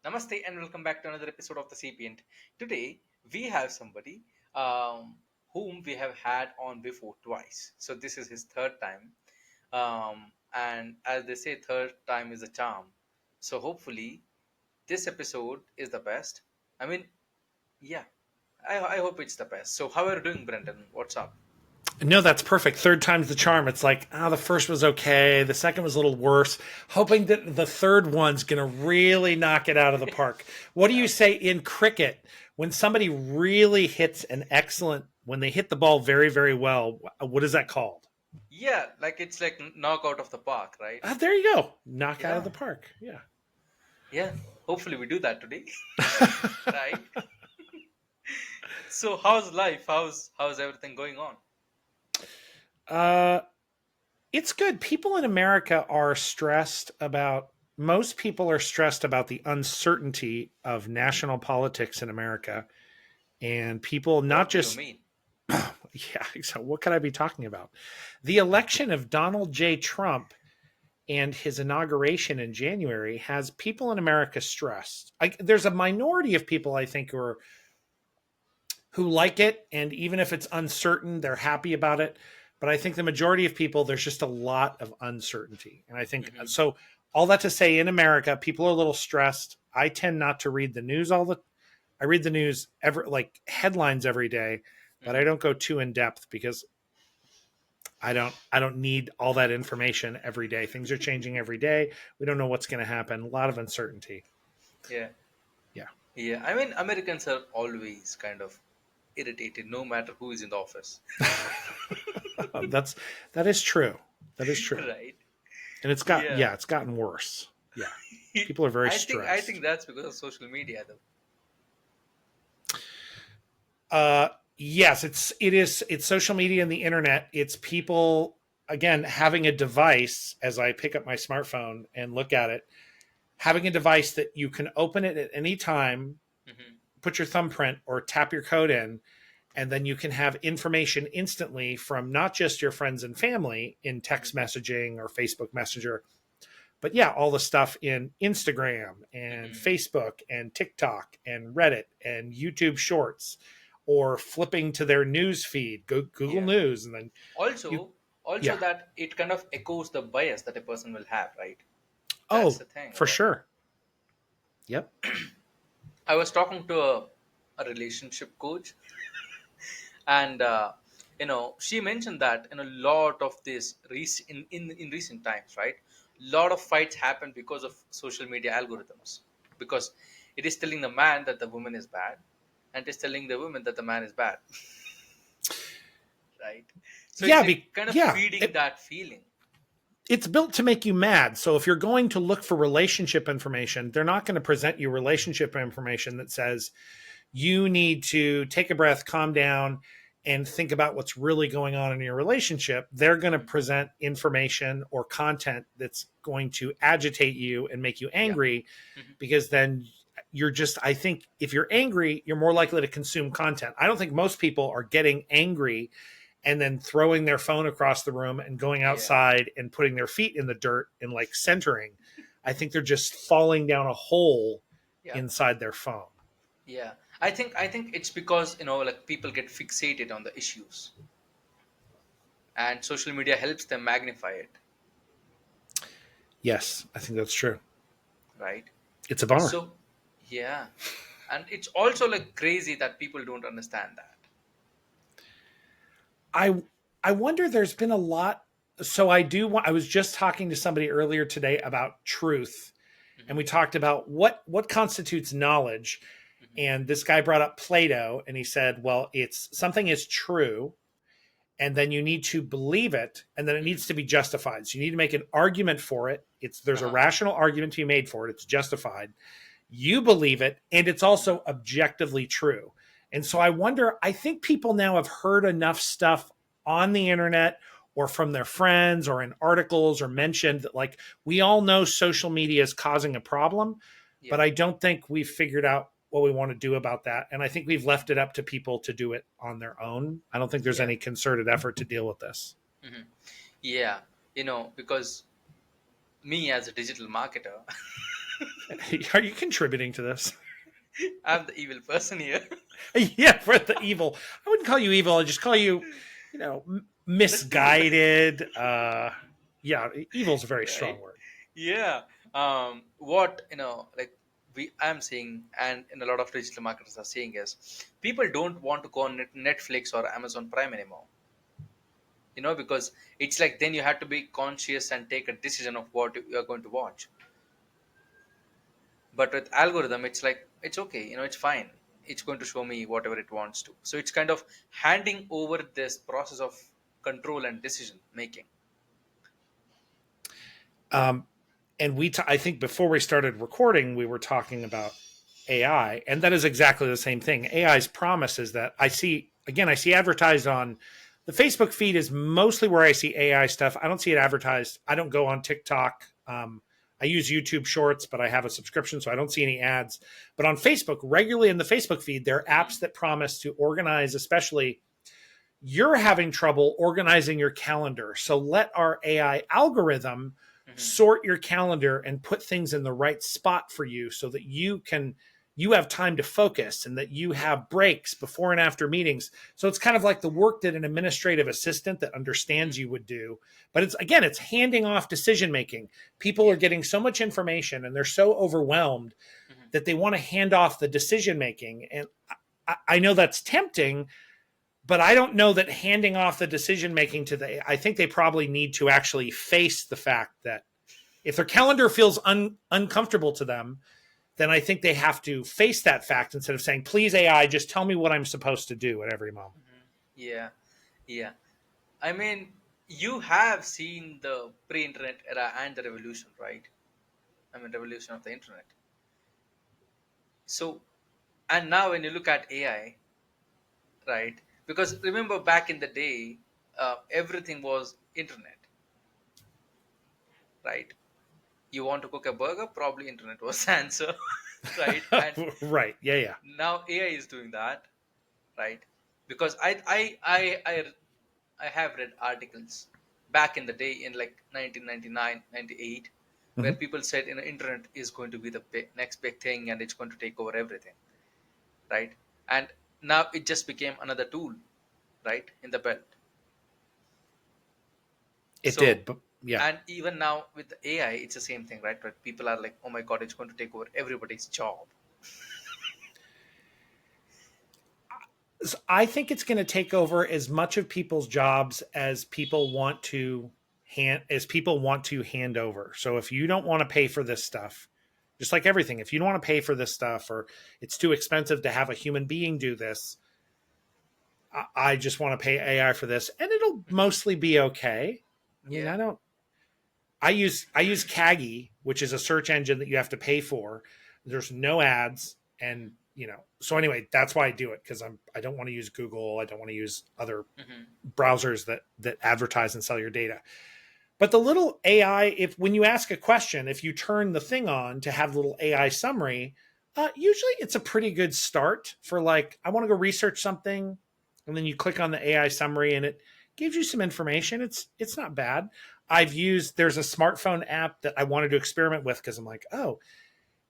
Namaste and welcome back to another episode of the Sapient. Today we have somebody whom we have had on before twice. So this is his third time. And as they say, third time is a charm. So hopefully this episode is the best. I mean, yeah, I hope it's the best. So how are you doing, Brendan? What's up? No, that's perfect. Third time's the charm. It's like, the first was okay. The second was a little worse. Hoping that the third one's going to really knock it out of the park. What do you Yeah, say in cricket when somebody really hits an excellent, when they hit the ball very, very well? What is that called? yeah, like it's like knock out of the park, right? There you go. Knock out of Yeah, the park. Yeah. yeah. Hopefully we do that today, right? So how's life? How's everything going on? Uh, it's good. People in America are most people are stressed about the uncertainty of national politics in America. And people not What do you just, mean? yeah, so what could I be talking about? The election of Donald J. Trump and his inauguration in January has people in America stressed. There's a minority of people, I think, who like it. And even if it's uncertain, they're happy about it. But I think the majority of people, there's just a lot of uncertainty. And I think Hmm. so. All that to say, in America, people are a little stressed. I tend not to read the news I read the news like headlines every day, but I Hmm. don't go too in depth because I don't need all that information every day. Things are changing every day. We don't know what's going to happen. A lot of uncertainty. Yeah, Yeah. yeah. I mean, Americans are always kind of irritated, no matter who is in the office, That's that is true. That is true. right? And Yeah. it's gotten worse. Yeah. People are very I think stressed. that's because of social media, though. Yes, it's social media and the internet. It's people again having a device as I pick up my smartphone and look at it, having a device that you can open it at any time, Hmm. put your thumbprint or tap your code in, and then you can have information instantly from not just your friends and family in Hmm. text messaging or Facebook Messenger, but yeah, all the stuff in Instagram and Hmm. Facebook and TikTok and Reddit and YouTube Shorts, or flipping to their news feed, Google Yeah. News, and then you, Also yeah, that it kind of echoes the bias that a person will have, right? That's oh, the thing for about it. sure, yep, I was talking to a relationship coach, and she mentioned that in a lot of this in recent times, right, lot of fights happen because of social media algorithms, because it is telling the man that the woman is bad, and it is telling the woman that the man is bad. Right? So it's yeah, like kind of yeah. feeding that feeling. It's built to make you mad. So if you're going to look for relationship information, they're not going to present you relationship information that says you need to take a breath, calm down, and think about what's really going on in your relationship. They're going to Hmm. present information or content that's going to agitate you and make you Yeah. angry Hmm. because then I think if you're angry, you're more likely to consume content. I don't think most people are getting angry and then throwing their phone across the room and going Yeah. outside and putting their feet in the dirt and like centering. I think they're just falling down a hole Yeah. inside their phone. Yeah. I think it's because like people get fixated on the issues, and social media helps them magnify it, Yes, I think that's true. right? It's a bummer. So, yeah. And it's also like crazy that people don't understand that. I I wonder there's been a lot so I do I was just talking to somebody earlier today about truth, and Hmm. we talked about what constitutes knowledge, Hmm. and this guy brought up Plato and he said, well, it's something is true and then you need to believe it and then it Hmm. needs to be justified. So you need to make an argument for it. There's a Uh-huh. rational argument to be made for it. It's justified. You believe it and it's also objectively true. And so I wonder, I think people now have heard enough stuff on the internet or from their friends or in articles or mentioned that like we all know social media is causing a problem, but Yeah. I don't think we've figured out what we want to do about that. And I think we've left it up to people to do it on their own. I don't think there's Yeah. any concerted effort to deal with this. Hmm. Yeah. Because me as a digital marketer, Are you contributing to this? I'm the evil person here. Yeah, for the evil. I wouldn't call you evil. I'd just call you, misguided. Yeah, evil's a very strong Right? word. Yeah. What like I'm seeing, and in a lot of digital marketers are seeing is people don't want to go on Netflix or Amazon Prime anymore. Because it's like then you have to be conscious and take a decision of what you are going to watch. But with algorithm, it's like it's okay, it's fine. It's going to show me whatever it wants to. So it's kind of handing over this process of control and decision making. Um, and I think before we started recording, we were talking about AI, and that is exactly the same thing. AI's promise is that I see advertised on the Facebook feed is mostly where I see AI stuff. I don't see it advertised. I don't go on TikTok. I use YouTube Shorts, but I have a subscription, so I don't see any ads. But on Facebook, regularly in the Facebook feed, there are apps that promise to organize, especially you're having trouble organizing your calendar. So let our AI algorithm Hmm. sort your calendar and put things in the right spot for you so that you have time to focus and that you Yeah. have breaks before and after meetings. So it's kind of like the work that an administrative assistant that understands Hmm. you would do. But it's handing off decision making. People are Yeah. getting so much information and they're so overwhelmed Hmm. that they want to hand off the decision making. And I know that's tempting, but I don't know that handing off the decision making to I think they probably need to actually face the fact that if their calendar feels uncomfortable to them, then I think they have to face that fact instead of saying, please, AI, just tell me what I'm supposed to do at every moment. Hmm. Yeah. Yeah. I mean, you have seen the pre-internet era and the revolution, right? I mean, revolution of the internet. So, and now when you look at AI, right? Because remember back in the day, everything was internet, right? You want to cook a burger, probably internet was the answer, right? And Right. Yeah. Yeah. now AI is doing that, right? Because I have read articles back in the day in like 1999, 98, where Mm-hmm. people said internet is going to be the next big thing and it's going to take over everything, right? And now it just became another tool, right, in the belt. It So, did. But yeah. and even now with the AI, it's the same thing, right? But people are like, oh my god, it's going to take over everybody's job. So I think it's going to take over as much of people's jobs as people want to hand over. So if you don't want to pay for this stuff, just like everything, if you don't want to pay for this stuff or it's too expensive to have a human being do this, I just want to pay AI for this and it'll Hmm. mostly be okay. I mean, Yeah. I use Kaggy, which is a search engine that you have to pay for. There's no ads, and so anyway, that's why I do it because I don't want to use Google. I don't want to use other Hmm. browsers that advertise and sell your data. But the little AI, if when you ask a question, if you turn the thing on to have the little AI summary, usually it's a pretty good start for like I want to go research something, and then you click on the AI summary and it gives you some information. It's not bad. There's a smartphone app that I wanted to experiment with because I'm like, oh,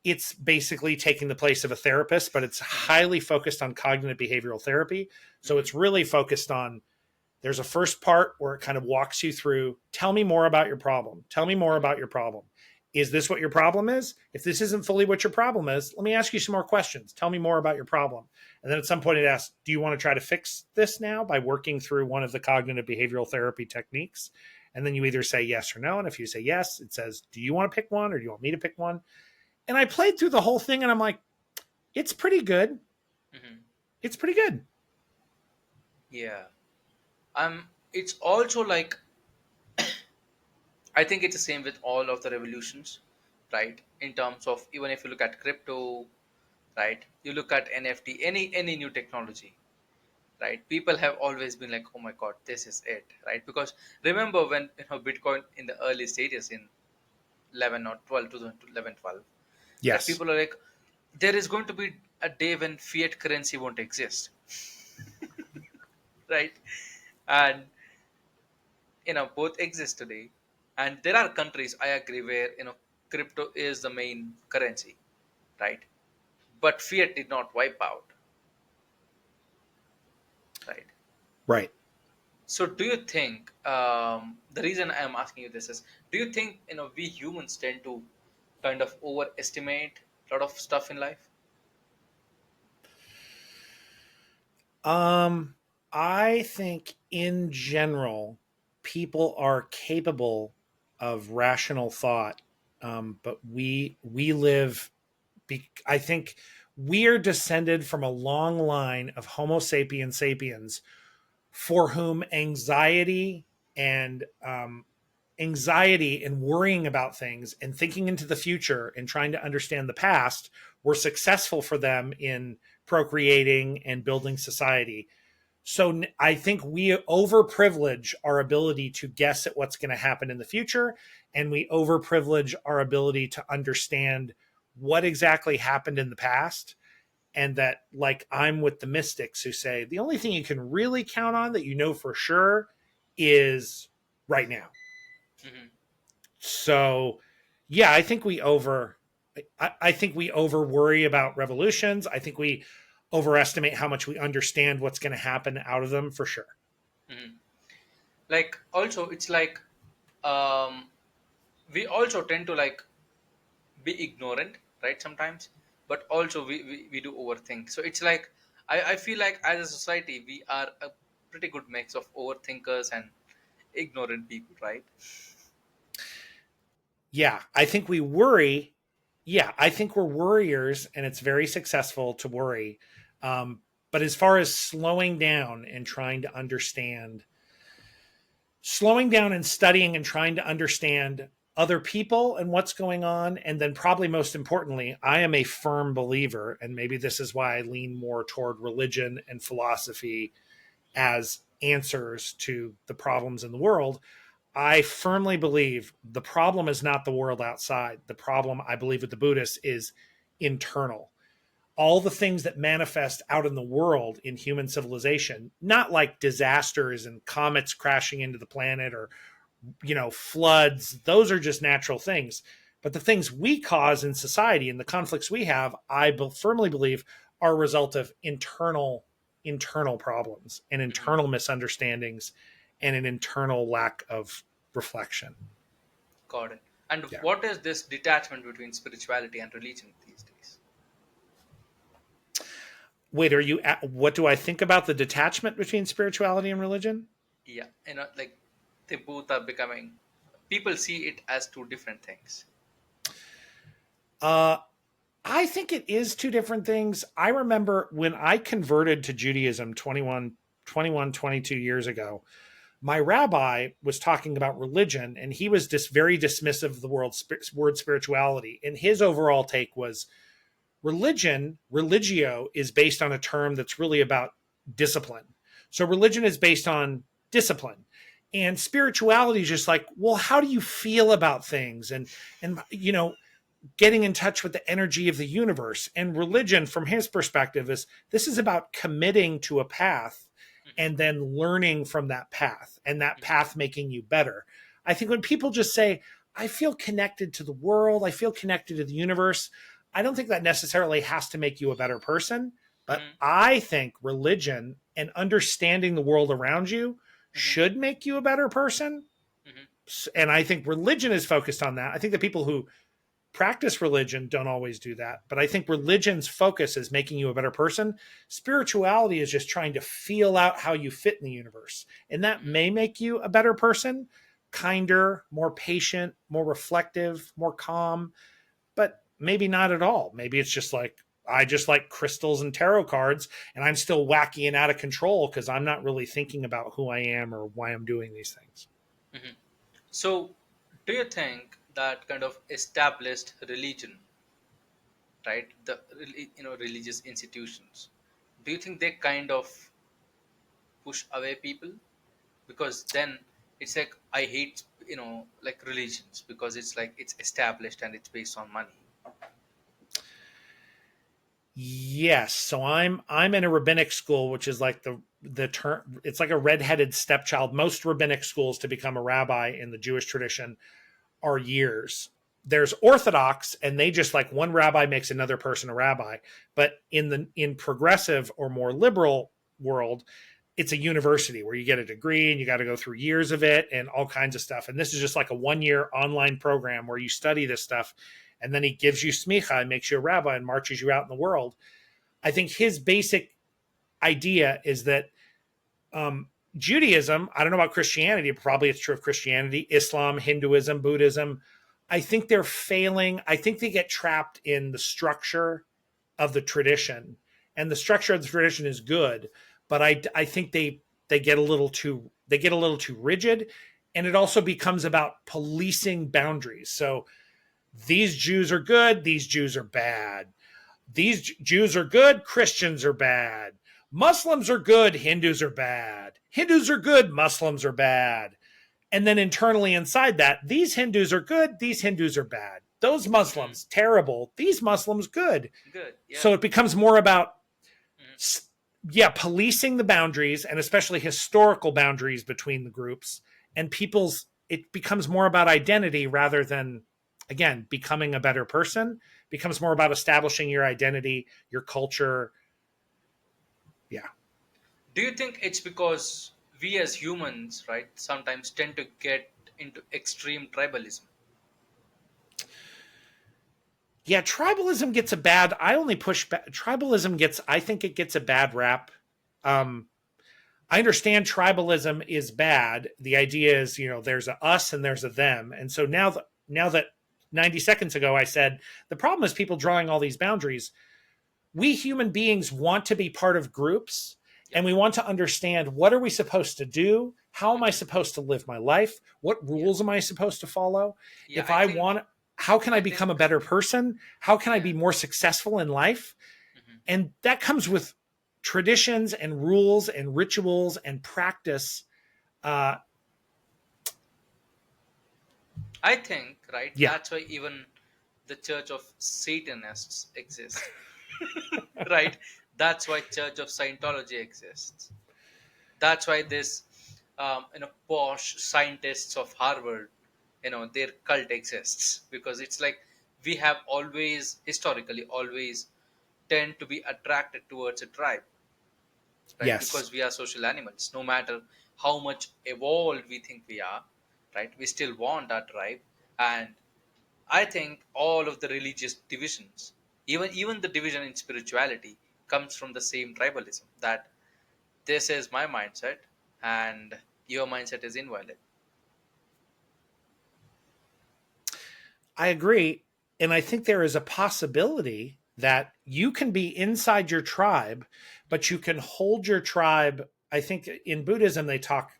it's basically taking the place of a therapist, but it's Hmm. highly focused on cognitive behavioral therapy. So Hmm. it's really focused on there's a first part where it kind of walks you through, tell me more about your problem. Tell me more Hmm. about your problem. Is this what your problem is? If this isn't fully what your problem is, let me ask you some more questions. Tell me more about your problem. And then at some point it asks, do you want to try to fix this now by working through one of the cognitive behavioral therapy techniques? And then you either say yes or no. And if you say yes, it says, do you want to pick one or do you want me to pick one? And I played through the whole thing and I'm like, it's pretty good. Hmm. It's pretty good. Yeah. It's also like I think it's the same with all of the revolutions, right? In terms of even if you look at crypto, right? You look at NFT, any new technology, right? People have always been like, oh my god, this is it, right? Because remember when Bitcoin in the early stages in 11 or 12, 2011, 12, where Yes. people are like, there is going to be a day when fiat currency won't exist, right? And both exist today, and there are countries I agree where crypto is the main currency, right? But fiat did not wipe out, right? Right. So do you think, the reason I'm asking you this is, do you think, we humans tend to kind of overestimate a lot of stuff in life? Um, I think in general, people are capable of rational thought, but we live. I think we are descended from a long line of Homo sapiens sapiens for whom and anxiety and worrying about things and thinking into the future and trying to understand the past were successful for them in procreating and building society. So I think we overprivilege our ability to guess at what's going to happen in the future, and we overprivilege our ability to understand what exactly happened in the past. And that, like, I'm with the mystics who say the only thing you can really count on that you know for sure is right now. Hmm. So, yeah, I think we over. I think we over worry about revolutions. I think we overestimate how much we understand what's going to happen out of them for sure. Hmm. Like, also, it's like, um, we also tend to like be ignorant, right, sometimes. But also we do overthink, so it's like, I feel like as a society we are a pretty good mix of overthinkers and ignorant people, right? Yeah, I think we worry. Yeah, I think we're worriers, and it's very successful to worry. But as far as slowing down and studying and trying to understand other people and what's going on, and then probably most importantly, I am a firm believer, and maybe this is why I lean more toward religion and philosophy as answers to the problems in the world. I firmly believe the problem is not the world outside. The problem, I believe, with the Buddhists is internal. All the things that manifest out in the world in human civilization, not like disasters and comets crashing into the planet or, floods, those are just natural things. But the things we cause in society and the conflicts we have, firmly believe, are a result of internal problems and Hmm. internal misunderstandings and an internal lack of reflection. Got it. And Yeah. what is this detachment between spirituality and religion these days? Wait, what do I think about the detachment between spirituality and religion? Yeah, like, they both are becoming, people see it as two different things. Uh, I think it is two different things. I remember when I converted to Judaism 22 years ago, my rabbi was talking about religion, and he was just very dismissive of the word spirituality. And his overall take was religio, is based on a term that's really about discipline. So religion is based on discipline. And spirituality is just like, well, how do you feel about things? And getting in touch with the energy of the universe. And religion, from his perspective, is this is about committing to a path Hmm. and then learning from that path, and that Hmm. path making you better. I think when people just say, I feel connected to the world, I feel connected to the universe, I don't think that necessarily has to make you a better person. But Hmm. I think religion and understanding the world around you Hmm. should make you a better person. Hmm. And I think religion is focused on that. I think the people who practice religion don't always do that, but I think religion's focus is making you a better person. Spirituality is just trying to feel out how you fit in the universe, and that Hmm. may make you a better person, kinder, more patient, more reflective, more calm, but maybe not at all. Maybe it's just like, I just like crystals and tarot cards, and I'm still wacky and out of control because I'm not really thinking about who I am or why I'm doing these things. Hmm. So, do you think that kind of established religion, right? Religious institutions. Do you think they kind of push away people? Because then it's like, I hate, like, religions because it's like it's established and it's based on money. Yes, so I'm in a rabbinic school, which is like the term. It's like a redheaded stepchild. Most rabbinic schools to become a rabbi in the Jewish tradition are years. there's Orthodox, and they just like one rabbi makes another person a rabbi. But in progressive or more liberal world, it's a university where you get a degree and you got to go through years of it and all kinds of stuff. And this is just like a 1 year online program where you study this stuff. And then he gives you smicha and makes you a rabbi and marches you out in the world. I think his basic idea is that Judaism, I don't know about Christianity, but probably it's true of Christianity, Islam, Hinduism, Buddhism. I think they're failing. I think they get trapped in the structure of the tradition. And the structure of the tradition is good, but I think they get a little too rigid, and it also becomes about policing boundaries. So these Jews are good, these Jews are bad. These Jews are good, Christians are bad. Muslims are good, Hindus are bad. Hindus are good, Muslims are bad. And then internally inside that, these Hindus are good, these Hindus are bad. Those Muslims, terrible, these Muslims, good. Good. Yeah. So it becomes more about, Mhm. policing the boundaries, and especially historical boundaries between the groups. And it becomes more about identity rather than, again, becoming a better person. It becomes more about establishing your identity, your culture. Yeah. Do you think it's because we as humans, right, sometimes tend to get into extreme tribalism? Yeah, tribalism gets a bad. I only push back. Tribalism gets. I think it gets a bad rap. Um, I understand tribalism is bad. The idea is, there's a us and there's a them, and so now that 90 seconds ago I said the problem is people drawing all these boundaries. We human beings want to be part of groups, Yeah. and we want to understand, what are we supposed to do? How am I supposed to live my life? What Yeah. rules am I supposed to follow? Yeah. If I want, how can I I become think, a better person? How can I yeah. be more successful in life? Mhm. And that comes with traditions and rules and rituals and practice. Uh, I think, right, yeah. that's why even the Church of Satanists exist, right? That's why Church of Scientology exists. That's why this, posh scientists of Harvard, their cult exists, because it's like we have always, historically, always tend to be attracted towards a tribe, right? Yes. Because we are social animals. No matter how much evolved we think we are, right? We still want our tribe. And I think all of the religious divisions, even the division in spirituality, comes from the same tribalism, that this is my mindset and your mindset is invalid. I agree. And I think there is a possibility that you can be inside your tribe, but you can hold your tribe. I think in Buddhism, they talk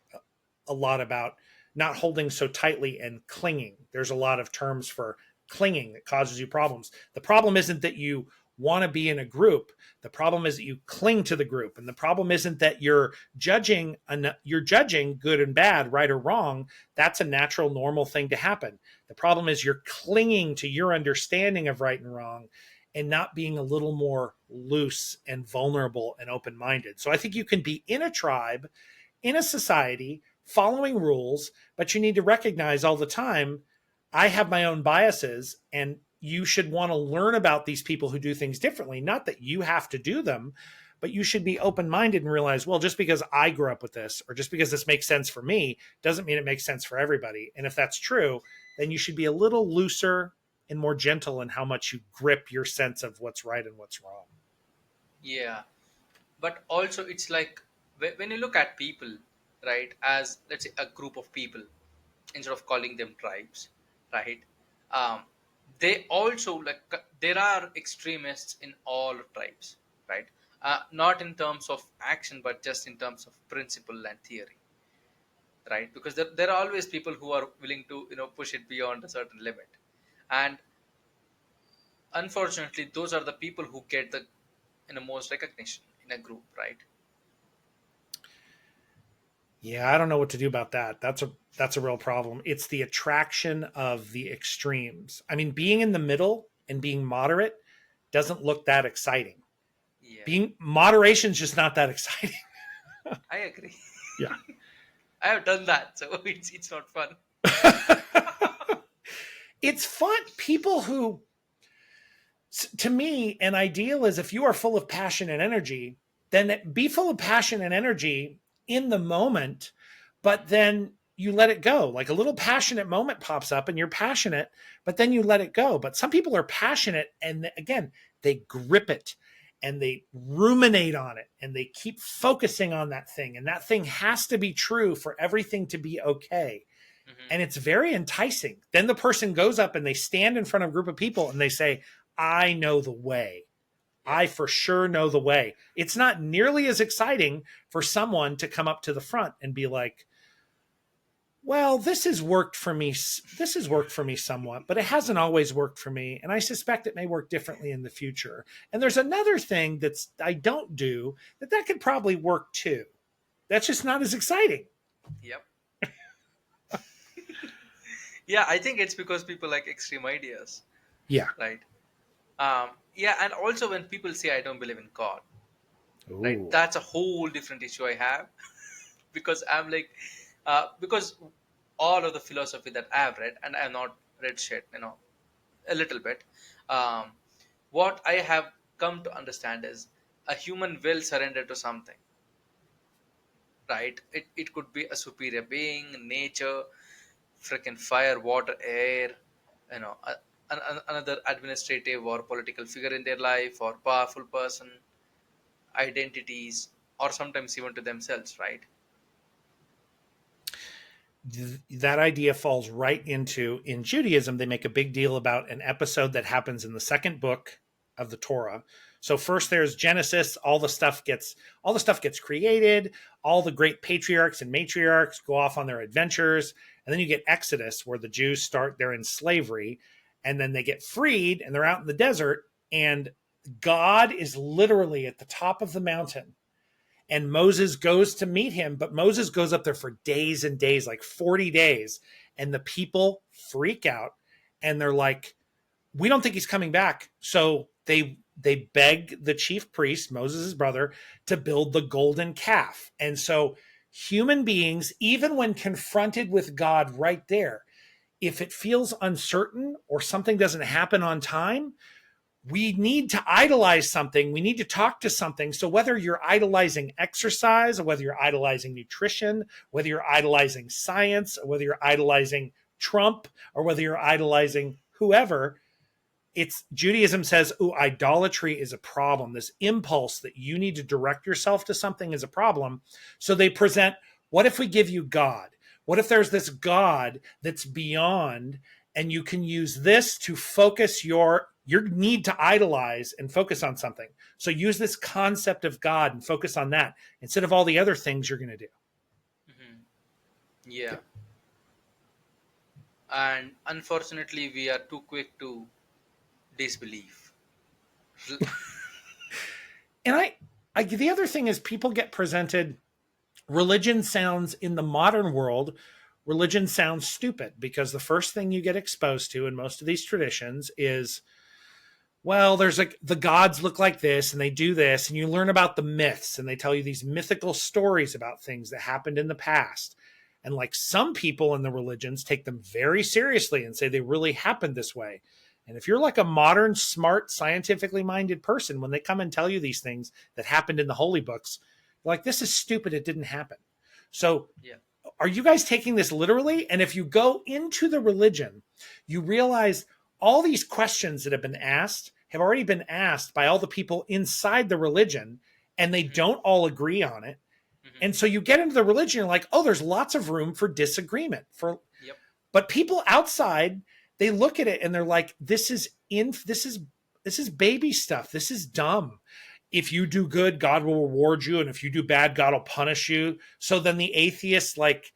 a lot about not holding so tightly and clinging. There's a lot of terms for clinging that causes you problems. The problem isn't that you want to be in a group. The problem is that you cling to the group. And the problem isn't that you're judging good and bad, right or wrong. That's a natural, normal thing to happen. The problem is you're clinging to your understanding of right and wrong and not being a little more loose and vulnerable and open minded. So I think you can be in a tribe, in a society, following rules, but you need to recognize all the time, I have my own biases, and you should want to learn about these people who do things differently. Not that you have to do them, but you should be open minded and realize, well, just because I grew up with this, or just because this makes sense for me, doesn't mean it makes sense for everybody. And if that's true, then you should be a little looser and more gentle in how much you grip your sense of what's right and what's wrong. Yeah. But also, it's like when you look at people, right, as let's say a group of people, instead of calling them tribes, right? Um, they also, like, there are extremists in all tribes, right? Not in terms of action, but just in terms of principle and theory, right? Because there are always people who are willing to, push it beyond a certain limit. And unfortunately, those are the people who get the, most recognition in a group, right? Yeah, I don't know what to do about that. That's a real problem. It's the attraction of the extremes. I mean, being in the middle and being moderate doesn't look that exciting. Yeah, Being moderation is just not that exciting. I agree. Yeah. I have done that, so it's not fun. It's fun. People who, to me, an ideal is if you are full of passion and energy, then be full of passion and energy in the moment, but then you let it go. Like a little passionate moment pops up and you're passionate, but then you let it go. But some people are passionate and again, they grip it and they ruminate on it and they keep focusing on that thing. And that thing has to be true for everything to be okay. Hmm. And it's very enticing. Then the person goes up and they stand in front of a group of people and they say, I know the way. Yep. I for sure know the way. It's not nearly as exciting for someone to come up to the front and be like, well, this has worked for me. This has worked for me somewhat, but it hasn't always worked for me. And I suspect it may work differently in the future. And there's another thing that's I don't do that could probably work too. That's just not as exciting. Yep. Yeah, I think it's because people like extreme ideas, Yeah. right? Yeah, and also when people say I don't believe in God, right? Ooh. That's a whole different issue I have because I'm like, because all of the philosophy that I've read, and I've not read shit, a little bit. Um, what I have come to understand is a human will surrender to something, right? It could be a superior being, nature, freaking fire, water, air, another administrative or political figure in their life, or powerful person, identities, or sometimes even to themselves, right? That idea falls right into in Judaism. They make a big deal about an episode that happens in the second book of the Torah. So first there's Genesis, all the stuff gets created, all the great patriarchs and matriarchs go off on their adventures, and then you get Exodus where the Jews start they're in slavery and then they get freed and they're out in the desert and God is literally at the top of the mountain and Moses goes to meet him, but Moses goes up there for days and days, like 40 days. And the people freak out and they're like, we don't think he's coming back. So they beg the chief priest, Moses' brother, to build the golden calf. And so human beings, even when confronted with God right there, if it feels uncertain or something doesn't happen on time, we need to idolize something. We need to talk to something. So whether you're idolizing exercise or whether you're idolizing nutrition, whether you're idolizing science, or whether you're idolizing Trump, or whether you're idolizing whoever, it's Judaism says, oh, idolatry is a problem. This impulse that you need to direct yourself to something is a problem. So they present, what if we give you God? What if there's this God that's beyond and you can use this to focus your need to idolize and focus on something. So use this concept of God and focus on that instead of all the other things you're going to do. Hmm. Yeah, and unfortunately, we are too quick to disbelieve. And the other thing is people get presented religion sounds in the modern world religion sounds stupid because the first thing you get exposed to in most of these traditions is well there's like the gods look like this and they do this and you learn about the myths and they tell you these mythical stories about things that happened in the past and like some people in the religions take them very seriously and say they really happened this way. And if you're like a modern smart scientifically minded person when they come and tell you these things that happened in the holy books you're like this is stupid, it didn't happen. So Yeah. are you guys taking this literally? And if you go into the religion, you realize all these questions that have been asked have already been asked by all the people inside the religion, and they Hmm. don't all agree on it. Hmm. And so you get into the religion, you're like, oh, there's lots of room for disagreement. Yep. But people outside, they look at it and they're like, this is baby stuff. This is dumb. If you do good, God will reward you, and if you do bad, God will punish you. So then the atheists like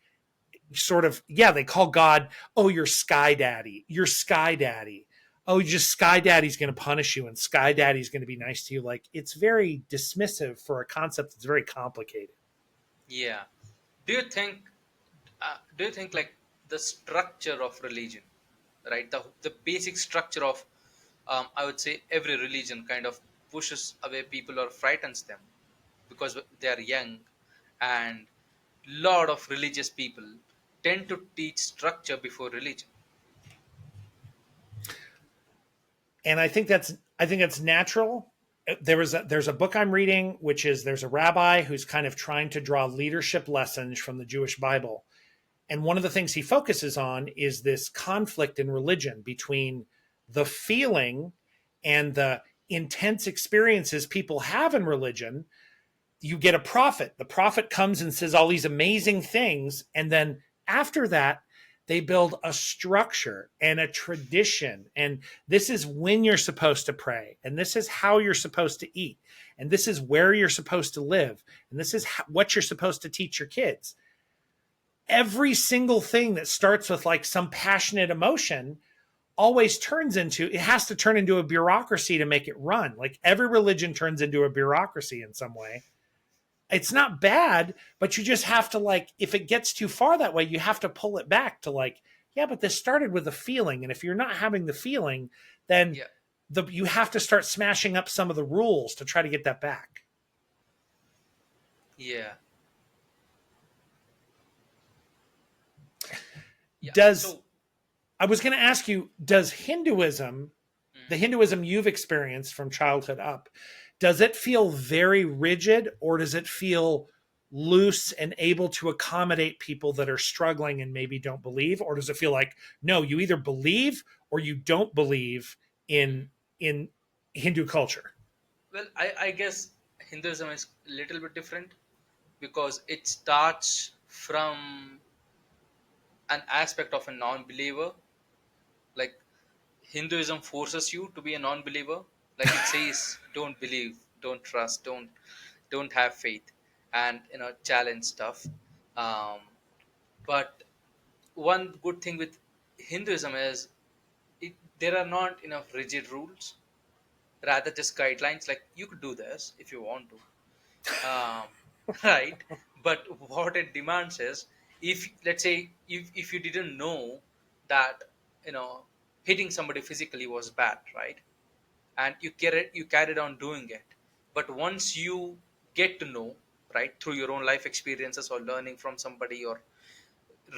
sort of they call God, oh, you're Sky Daddy, you're Sky Daddy. Oh, just Sky Daddy's going to punish you, and Sky Daddy's going to be nice to you. Like it's very dismissive for a concept that's very complicated. Yeah. Do you think? Do you think like the structure of religion, right? The basic structure of, I would say every religion kind of pushes away people or frightens them because they are young, and lot of religious people tend to teach structure before religion. And I think that's natural. There's a book I'm reading, which is there's a rabbi who's kind of trying to draw leadership lessons from the Jewish Bible. And one of the things he focuses on is this conflict in religion between the feeling and the intense experiences people have in religion. You get a prophet. The prophet comes and says all these amazing things. And then after that, they build a structure and a tradition. And this is when you're supposed to pray. And this is how you're supposed to eat. And this is where you're supposed to live. And this is what you're supposed to teach your kids. Every single thing that starts with like some passionate emotion always it has to turn into a bureaucracy to make it run. Like every religion turns into a bureaucracy in some way. It's not bad, but you just have to like, if it gets too far that way, you have to pull it back to like, yeah, but this started with a feeling. And if you're not having the feeling, then Yeah. you have to start smashing up some of the rules to try to get that back. Yeah. Yeah. Does So, I was going to ask you, does Hinduism, the mhm. Hinduism you've experienced from childhood up, does it feel very rigid or does it feel loose and able to accommodate people that are struggling and maybe don't believe? Or does it feel like, no, you either believe or you don't believe Mhm. in Hindu culture? Well, I guess Hinduism is a little bit different because it starts from an aspect of a non-believer. Like Hinduism forces you to be a non-believer. Like it says, don't believe, don't trust, don't have faith, and challenge stuff. Um, but one good thing with Hinduism is there are not enough rigid rules, rather just guidelines. Like you could do this if you want to, um, right? But what it demands is, if let's say if you didn't know that you know hitting somebody physically was bad, right? And you carried on doing it, but once you get to know, right, through your own life experiences or learning from somebody or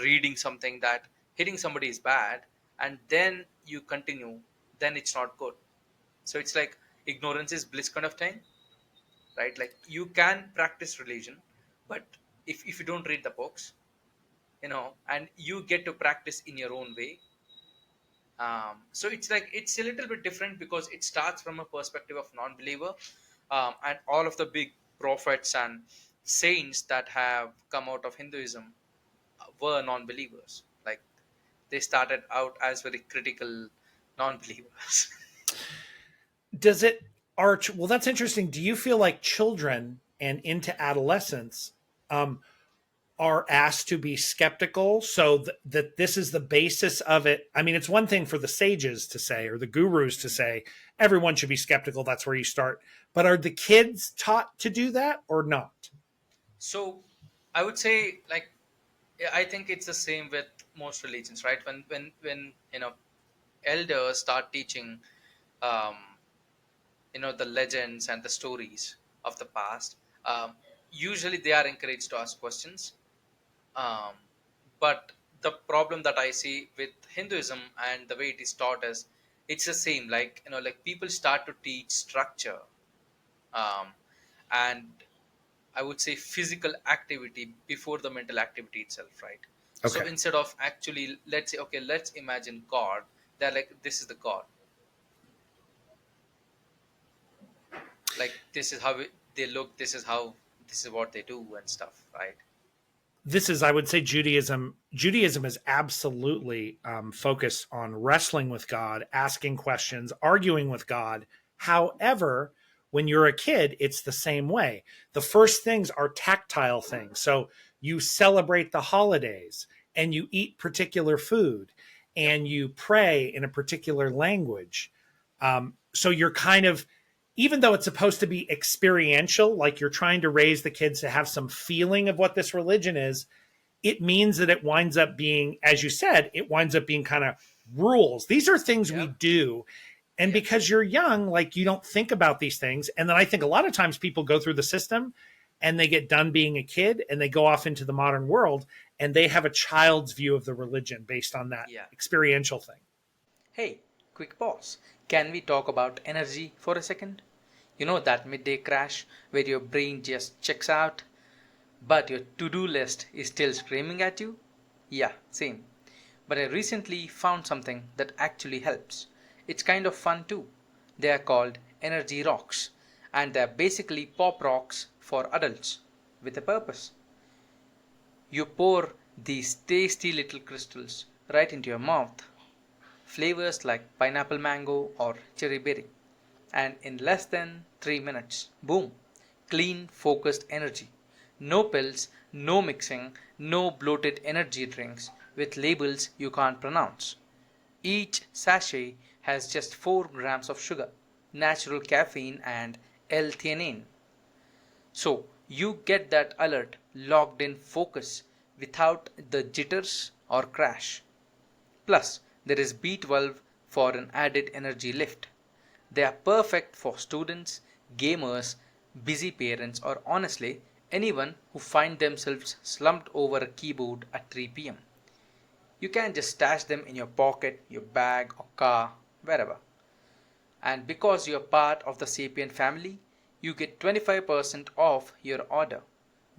reading something that hitting somebody is bad, and then you continue, then it's not good. So it's like ignorance is bliss kind of thing, right? Like you can practice religion, but if you don't read the books, and you get to practice in your own way. So it's like it's a little bit different because it starts from a perspective of non-believer, and all of the big prophets and saints that have come out of Hinduism were non-believers. Like they started out as very critical non-believers. Does it arch? Well, that's interesting. Do you feel like children and into adolescence um, are asked to be skeptical so that this is the basis of it? I mean, it's one thing for the sages to say or the gurus to say everyone should be skeptical. That's where you start. But are the kids taught to do that or not? So I would say, like, yeah, I think it's the same with most religions, right? When elders start teaching, um, the legends and the stories of the past. Usually, they are encouraged to ask questions. Um, but the problem that I see with Hinduism and the way it is taught is it's the same. Like like people start to teach structure, um, and I would say physical activity before the mental activity itself, right? So Okay. instead of actually, let's say, okay, let's imagine God. They're like, this is the God. Like this is how they look. This is what they do and stuff, right? This is, I would say, Judaism. Judaism is absolutely focused on wrestling with God, asking questions, arguing with God. However, when you're a kid, it's the same way. The first things are tactile things. So you celebrate the holidays and you eat particular food Yep. and you pray in a particular language. So you're kind of, even though it's supposed to be experiential, like you're trying to raise the kids to have some feeling of what this religion is, it means that it winds up being, as you said, it winds up being kind of rules. These are things we Yep. do. And Yep. because you're young, like you don't think about these things. And then I think a lot of times people go through the system and they get done being a kid and they go off into the modern world and they have a child's view of the religion based on that Yeah. experiential thing. Hey, quick pause. Can we talk about energy for a second? You know that midday crash where your brain just checks out, but your to do list is still screaming at you? Yeah, same. But I recently found something that actually helps. It's kind of fun too. They are called energy rocks, and they're basically pop rocks for adults with a purpose. You pour these tasty little crystals right into your mouth, flavors like pineapple mango or cherry berry, and in less than 3 minutes, boom, clean, focused energy. No pills, no mixing, no bloated energy drinks with labels you can't pronounce. Each sachet has just 4 grams of sugar, natural caffeine, and L-theanine. So you get that alert, locked in focus without the jitters or crash. Plus, there is B12 for an added energy lift. They are perfect for students, gamers, busy parents, or honestly, anyone who find themselves slumped over a keyboard at 3 p.m. You can just stash them in your pocket, your bag, or car, wherever. And because you're part of the Sapient family, you get 25% off your order.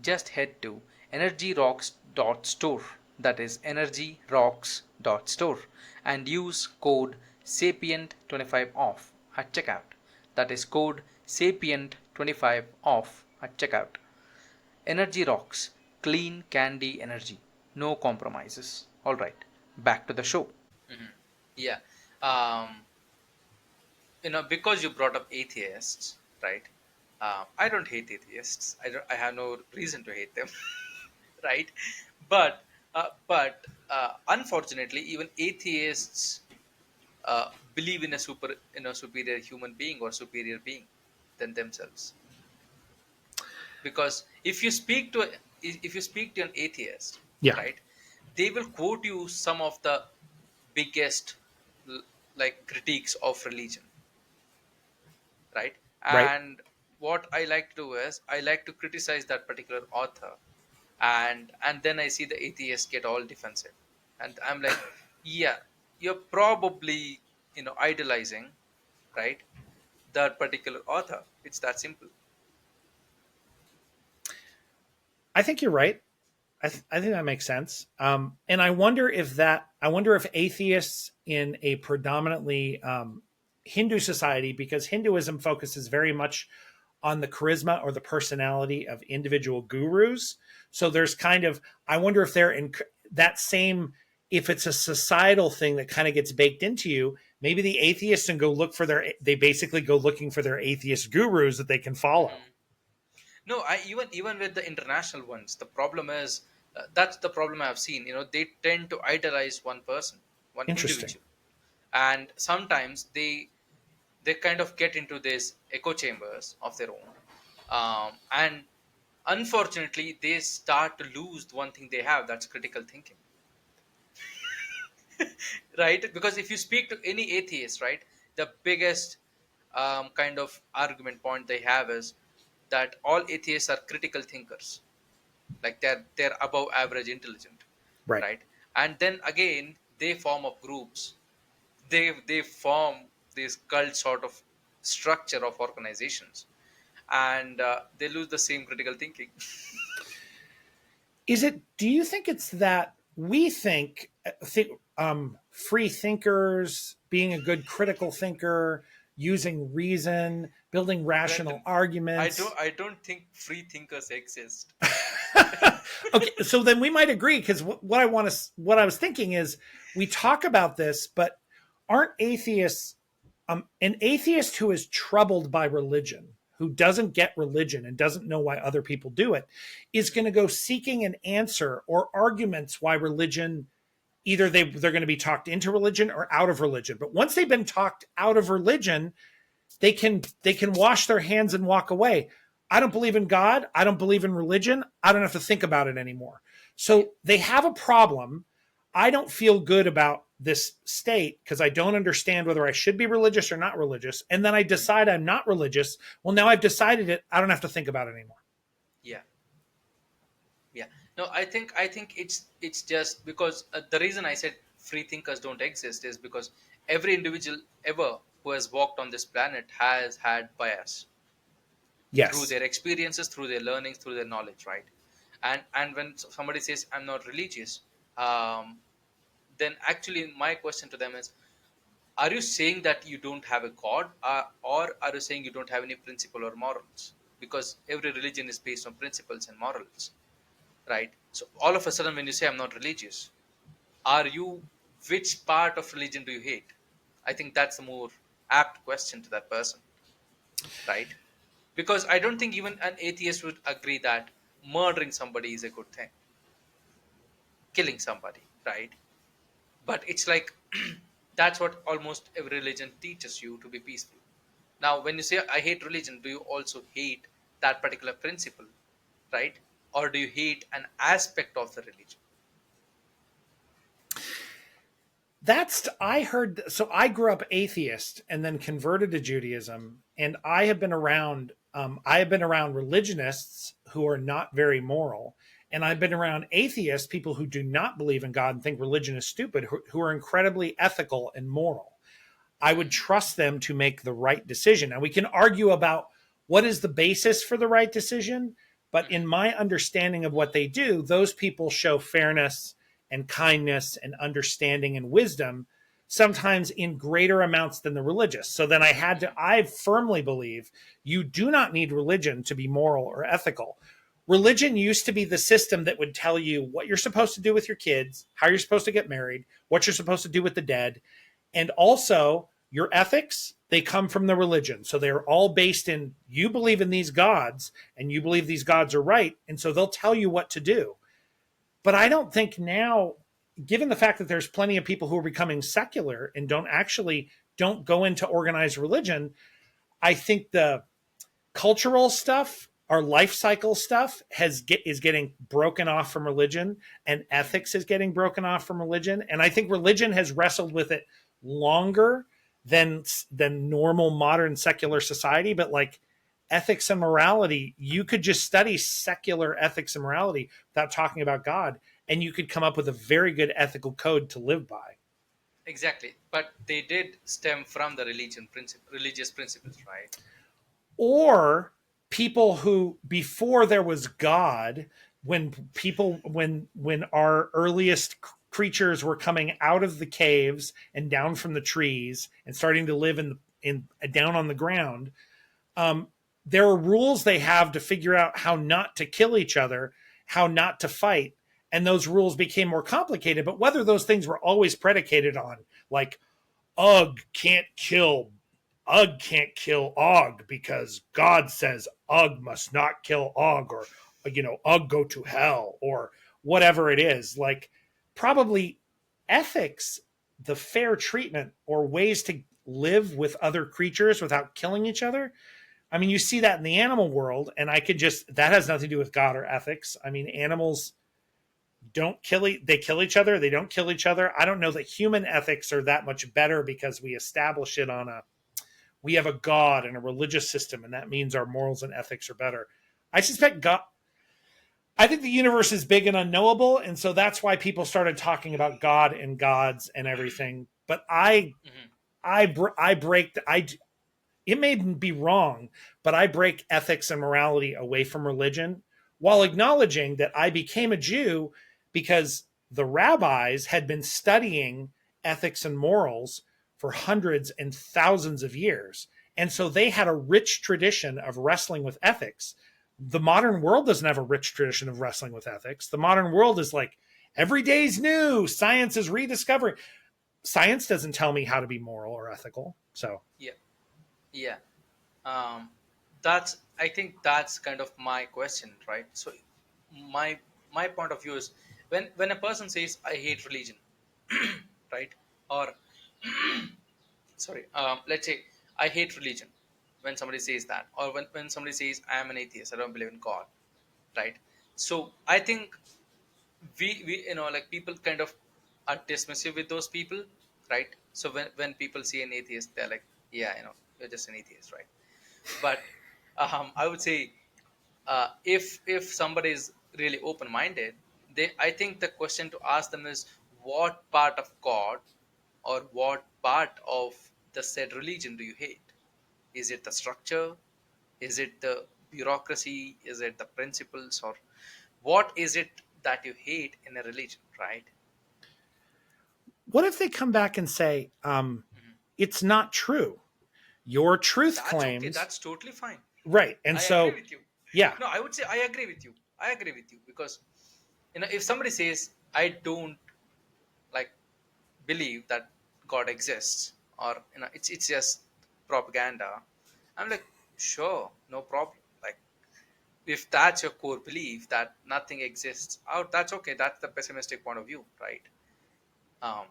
Just head to energyrocks.store, that is energyrocks.store, and use code SAPIENT25 off at checkout. That is code SAPIENT25 off at checkout. Energy Rocks, clean candy energy, no compromises. Alright, back to the show. Mhm. Yeah. Um, because you brought up atheists, right? I don't hate atheists. I have no reason to hate them, right? But unfortunately, even atheists believe in a superior human being or superior being than themselves. Because if you speak to an atheist, Yeah, right, they will quote you some of the biggest l- like critiques of religion, right? right. And what I like to do is I like to criticize that particular author, and then I see the atheists get all defensive, and I'm like, yeah, you're probably idolizing, right, that particular author. It's that simple. I think you're right. I think that makes sense. And I wonder if atheists in a predominantly Hindu society, because Hinduism focuses very much on the charisma or the personality of individual gurus. So there's kind of, I wonder if they're in that same, if it's a societal thing that kind of gets baked into you, maybe the atheists and they basically go looking for their atheist gurus that they can follow. Mhm. No, I even with the international ones, the problem is that's the problem I've seen. They tend to idolize one person, one Interesting. individual, and sometimes they kind of get into these echo chambers of their own, and unfortunately, they start to lose the one thing they have. That's critical thinking, right? Because if you speak to any atheist, right, the biggest kind of argument point they have is that all atheists are critical thinkers, like they're above average intelligent, Right. right? And then again they form up groups, they form this cult sort of structure of organizations, and they lose the same critical thinking. Do you think it's that we free thinkers, being a good critical thinker, using reason, building rational Brendan, i arguments? don't i don't think free thinkers exist. Okay, so then we might agree, because what I was thinking is, we talk about this, but aren't atheists, an atheist who is troubled by religion, who doesn't get religion and doesn't know why other people do it, is going to go seeking an answer or arguments why religion, either they're going to be talked into religion or out of religion. But once they've been talked out of religion, they can wash their hands and walk away. I don't believe in God. I don't believe in religion. I don't have to think about it anymore. Yeah. So they have a problem. I don't feel good about this state because I don't understand whether I should be religious or not religious. And then I decide I'm not religious. Well, now I've decided it. I don't have to think about it anymore. Yeah. Yeah. No, I think it's just because the reason I said free thinkers don't exist is because every individual ever who has walked on this planet has had bias through Yes. their experiences, through their learnings, through their knowledge, right? And when somebody says I'm not religious, um, then actually my question to them is, are you saying that you don't have a god, or are you saying you don't have any principle or morals? Because every religion is based on principles and morals, right? So all of a sudden when you say I'm not religious, are you, which part of religion do you hate? I think that's a more apt question to that person, right? Because I don't think even an atheist would agree that murdering somebody is a good thing, killing somebody, right? But it's like that's what almost every religion teaches you, to be peaceful. Now when you say I hate religion, do you also hate that particular principle, right? Or do you hate an aspect of the religion? That's I heard. So I grew up atheist and then converted to Judaism, and I have been around. I have been around religionists who are not very moral, and I've been around atheists, people who do not believe in God and think religion is stupid, who are incredibly ethical and moral. I would Mhm. trust them to make the right decision. And we can argue about what is the basis for the right decision. But in Mhm. my understanding of what they do, those people show fairness and kindness and understanding and wisdom, sometimes in greater amounts than the religious. So then Mhm. I firmly believe you do not need religion to be moral or ethical. Religion used to be the system that would tell you what you're supposed to do with your kids, how you're supposed to get married, what you're supposed to do with the dead, and also your ethics, they come from the religion. So they're all based in you believe in these gods and you believe these gods are right. And so they'll tell you what to do. But I don't think now, given the fact that there's plenty of people who are becoming secular and don't go into organized religion, I think the cultural stuff, our life cycle stuff is getting broken off from religion, and Mhm. ethics is getting broken off from religion. And I think religion has wrestled with it longer than normal modern secular society. But like ethics and morality, you could just study secular ethics and morality without talking about God, and you could come up with a very good ethical code to live by. Exactly, but they did stem from the religious principles, right? Or people who before there was God, when our earliest creatures were coming out of the caves and down from the trees and starting to live in down on the ground, um, there are rules they have to figure out how not to kill each other, how not to fight, and those rules became more complicated. But whether those things were always predicated on like Ugg can't kill Ugg can't kill Og because God says Ugg must not kill Og, or Ugg go to hell, or whatever it is. Like probably ethics, the fair treatment or ways to live with other creatures without killing each other. I mean, you see that in the animal world, and I could just that has nothing to do with God or ethics. I mean, animals don't kill they kill each other, they don't kill each other. I don't know that human ethics are that much better because we establish it on a we have a god and a religious system, and that means our morals and ethics are better. I suspect God, I think the universe is big and unknowable, and so that's why people started talking about God and gods and everything. But Mhm. I break I it may be wrong, but I break ethics and morality away from religion while acknowledging that I became a Jew because the rabbis had been studying ethics and morals for hundreds and thousands of years. And so they had a rich tradition of wrestling with ethics. The modern world doesn't have a rich tradition of wrestling with ethics. The modern world is like, every day's new. Science is rediscovering. Science doesn't tell me how to be moral or ethical. So Yeah, yeah. Um, that's, I think that's kind of my question, right? So my my point of view is, when a person says I hate religion, right? Or sorry, let's say I hate religion. When somebody says that, or when somebody says I am an atheist, I don't believe in God, right? So I think we like people kind of are dismissive with those people, right? So when people see an atheist, they're like, yeah, you're just an atheist, right? But I would say, if somebody is really open minded, they I think the question to ask them is, what part of God or what part of the said religion do you hate? Is it the structure? Is it the bureaucracy? Is it the principles? Or what is it that you hate in a religion, right? What if they come back and say, Mhm. it's not true? Your truth That's okay. claims, That's totally fine. right? And I agree so, with you. yeah, No, I would say I agree with you. I agree with you because if somebody says I don't like believe that God exists, or it's just propaganda, I'm like, sure, no problem. Like, if that's your core belief that nothing exists out, that's okay. That's the pessimistic point of view, right? um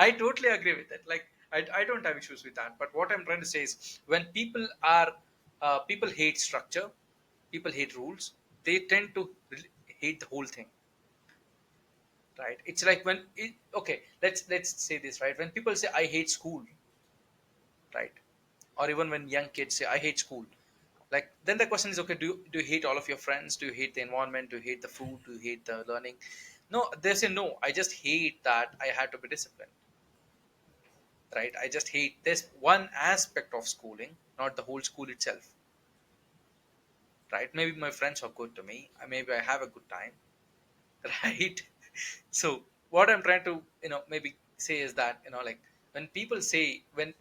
I totally agree with that. Like, I don't have issues with that, but what I'm trying to say is when people hate structure, people hate rules, they tend to hate the whole thing, right? It's like okay, let's say this, right? When people say I hate school, right? Or even when young kids say I hate school, like, then the question is, okay, do you hate all of your friends? Do you hate the environment? Do you hate the food? Do you hate the learning? No, they say no, I just hate that I had to be disciplined, right? I just hate this one aspect of schooling, not the whole school itself, right? Maybe my friends are good to me, maybe I have a good time, right? So what I'm trying to maybe say is that like, when people say, when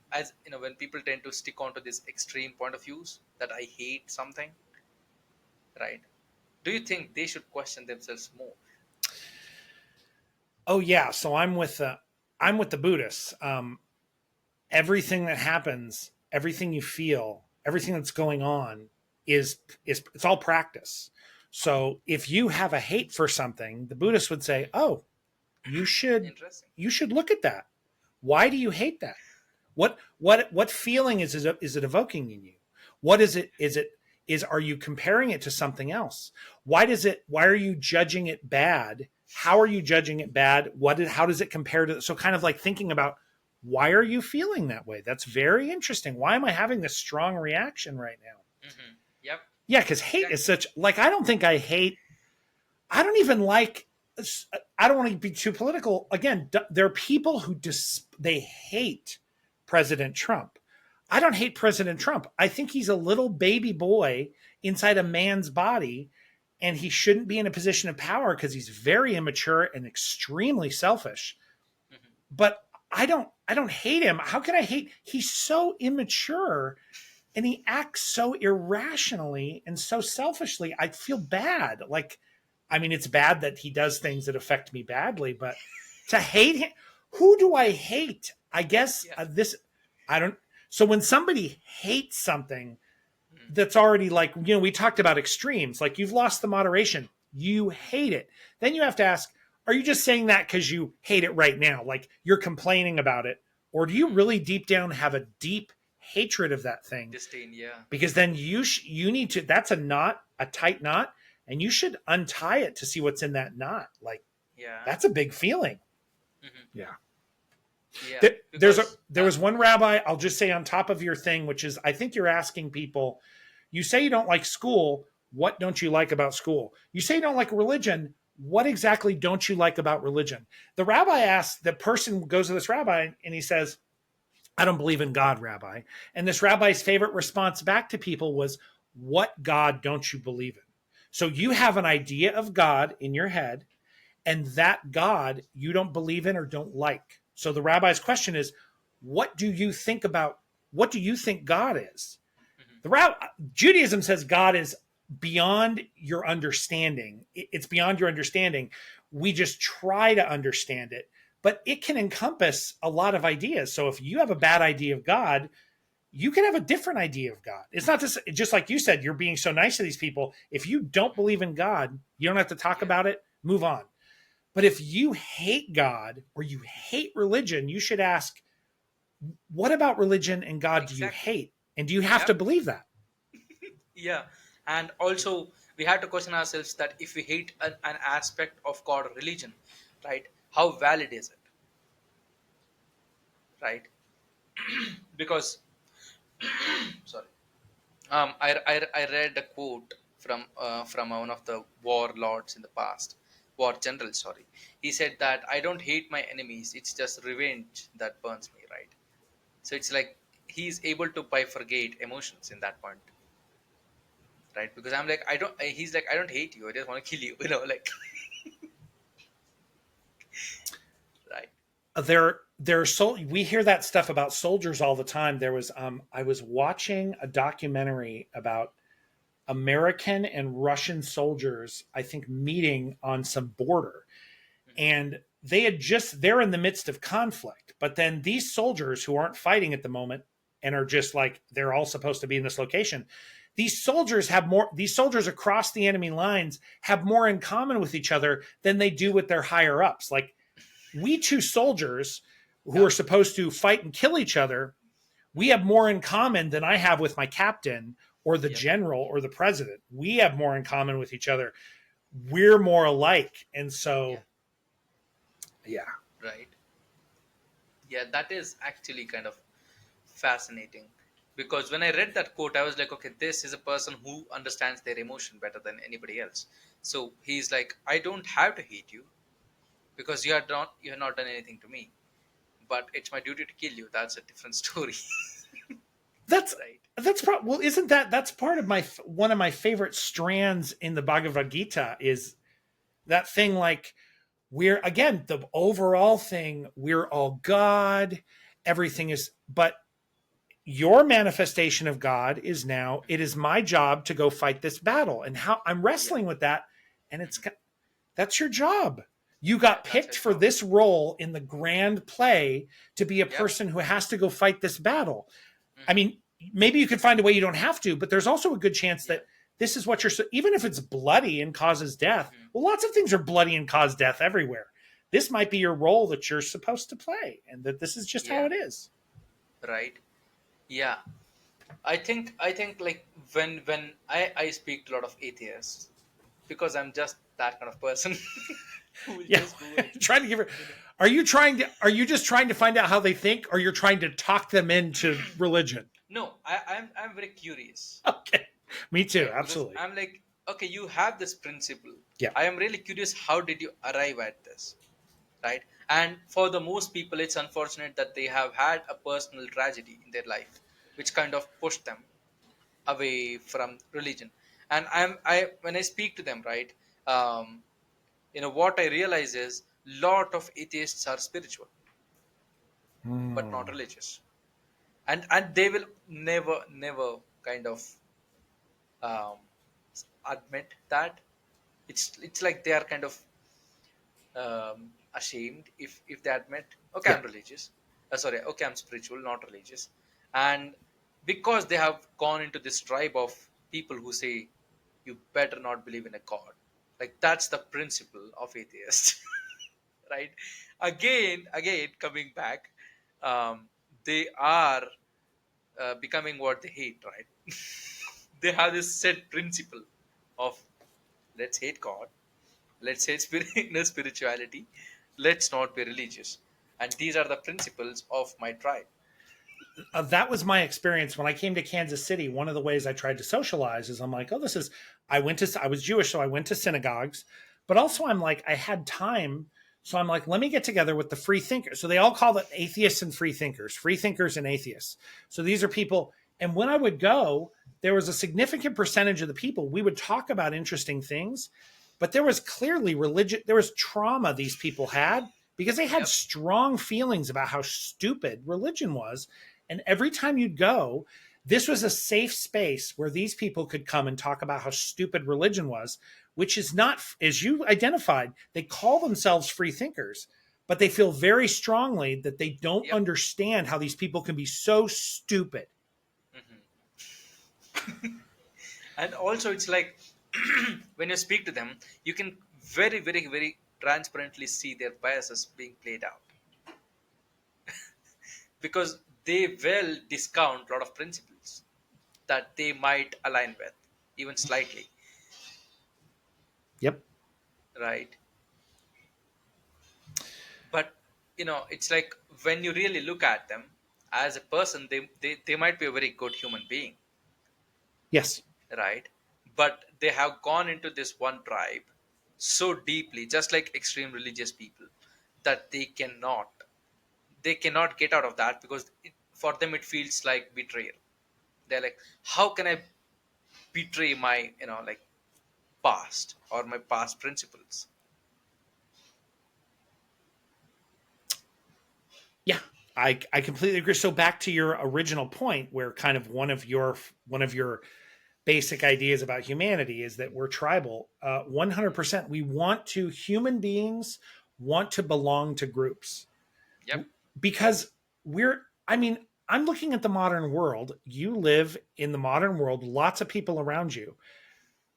people tend to stick onto this extreme point of views that I hate something, right? Do you think they should question themselves more? oh yeah. So I'm with the Buddhists. Everything that happens, everything you feel, everything that's going on is it's all practice. So if you have a hate for something, the Buddhists would say, "Oh, you should Interesting. you should look at that. Why do you hate that? What feeling is it evoking in you? What is are you comparing it to something else? Why are you judging it bad? How are you judging it bad? How does it compare to, so kind of like thinking about, why are you feeling that way? That's very interesting. Why am I having this strong reaction right now? Yep. Yeah, because hate is Exactly. such, like, I don't think I hate, I don't even like, I don't want to be too political. Again, there are people who they hate President Trump. I don't hate President Trump. I think he's a little baby boy inside a man's body, and he shouldn't be in a position of power because he's very immature and extremely selfish. Hmm. But I don't hate him. How can I hate? He's so immature and he acts so irrationally and so selfishly. I feel bad. Like, I mean, it's bad that he does things that affect me badly, but to hate him, who do I hate? I guess Yeah. I don't. So when somebody hates something Mhm. that's already, like, we talked about extremes, like you've lost the moderation, you hate it. Then you have to ask, are you just saying that because you hate it right now? Like you're complaining about it? Or do you Mhm. really deep down have a deep hatred of that thing? Disdain, yeah. Because then you need to, that's a knot, a tight knot, and you should untie it to see what's in that knot. Like, Yeah. that's a big feeling. Hmm. Yeah. Yeah, because There was one rabbi, I'll just say on top of your thing, which is, I think you're asking people, you say you don't like school, what don't you like about school? You say you don't like religion, what exactly don't you like about religion? The rabbi asks, the person goes to this rabbi and he says, I don't believe in God, Rabbi. And this rabbi's favorite response back to people was, what God don't you believe in? So you have an idea of God in your head, and that God you don't believe in or don't like. So the rabbi's question is, what do you think about, what do you think God is? Mhm. Judaism says God is beyond your understanding. It's beyond your understanding. We just try to understand it, but it can encompass a lot of ideas. So if you have a bad idea of God, you can have a different idea of God. It's not just like you said, you're being so nice to these people. If you don't believe in God, you don't have to talk Yeah, about it, move on. But if you hate God or you hate religion, you should ask, what about religion and God do you exactly. hate? And do you have to Yep. believe that? Yeah. And also, we have to question ourselves that if we hate an aspect of God or religion, right, how valid is it, right? Because, sorry, I read a quote from one of the warlords in the past, war general, sorry. He said that I don't hate my enemies, it's just revenge that burns me, right? So it's like he's able to bifurcate emotions in that point, right? Because I'm like, I don't. He's like, I don't hate you. I just want to kill you. Like right. We hear that stuff about soldiers all the time. I was watching a documentary about American and Russian soldiers, I think, meeting on some border, Hmm. and they're in the midst of conflict, but then these soldiers who aren't fighting at the moment and are just like they're all supposed to be in this location, these soldiers across the enemy lines have more in common with each other than they do with their higher ups. Like, we two soldiers who are Yeah. supposed to fight and kill each other, we Hmm. have more in common than I have with my captain or the Yep. general or the president. We have more in common with each other. We're more alike. And Yeah. so, yeah. Right. Yeah, that is actually kind of fascinating, because when I read that quote, I was like, okay, this is a person who understands their emotion better than anybody else. So he's like, I don't have to hate you because you have not done anything to me, but it's my duty to kill you. That's a different story. That's Right. well, isn't that's part of my one of my favorite strands in the Bhagavad Gita is that thing, like, we're again the overall thing, we're all God, everything is, but your manifestation of God is now, it is my job to go fight this battle, and how I'm Yeah. wrestling with that, and Mhm. that's your job. You Yeah, got that's picked her for job. this role in the grand play to be a Yep. person who has to go fight this battle. I Hmm. mean, maybe you could find a way you don't have to, but there's also a good chance Yeah. that this is what you're, even if it's bloody and causes death. Hmm. Well, lots of things are bloody and cause death everywhere. This might be your role that you're supposed to play, and that this is just how Yeah. it is. Right. Yeah. I think like when I speak to a lot of atheists, because I'm just that kind of person who will Yeah. just go and Trying to give her, you know are you just trying to find out how they think, or you're trying to talk them into religion? no, I'm very curious, Okay. Me too. right? Because Absolutely. I'm like, okay, you have this principle. Yeah. I am really curious, how did you arrive at this, right? And for the most people, it's unfortunate that they have had a personal tragedy in their life, which kind of pushed them away from religion. And I when I speak to them, right, um, what I realize is lot of atheists are spiritual but not Hmm. religious, and they will never kind of um, admit that. It's like they are kind of ashamed if they admit, okay, Yeah. I'm religious, sorry, okay, I'm spiritual, not religious. And because they have gone into this tribe of people who say you better not believe in a god, like that's the principle of atheist. Right. Again coming back, um, they are becoming what they hate, right? They have this set principle of, let's hate god, let's hate spirituality, let's not be religious. And these are the principles of my tribe. That was my experience when I came to Kansas City. One of the ways I tried to socialize is I'm like, oh, I was Jewish, so I went to synagogues, but Hmm. also I'm like, I had time. So I'm like, let me get together with the free thinkers. So they all call it atheists and free thinkers and atheists. So these are people. And when I would go, there was a significant percentage of the people, we would talk about interesting things, but there was clearly religion, there was trauma these people had because they had Yep. strong feelings about how stupid religion was. And every time you'd go, this was a safe space where these people could come and talk about how stupid religion was, which is not, as you identified, they call themselves free thinkers, but they feel very strongly that they don't Yep. understand how these people can be so stupid. Hmm. And also it's like, when you speak to them, you can very transparently see their biases being played out, because they will discount a lot of principles that they might align with, even slightly, Yep. right? But it's like, when you really look at them as a person, they might be a very good human being, Yes. right? But they have gone into this one tribe so deeply, just like extreme religious people, that they cannot get out of that, because for them it feels like betrayal. They're like, how can I betray my, like, past or my past principles? Yeah, I completely agree. So back to your original point, where kind of one of your basic ideas about humanity is that we're tribal. 100%. Human beings want to belong to groups Yep. because I mean, I'm looking at the modern world. You live in the modern world, lots of people around you.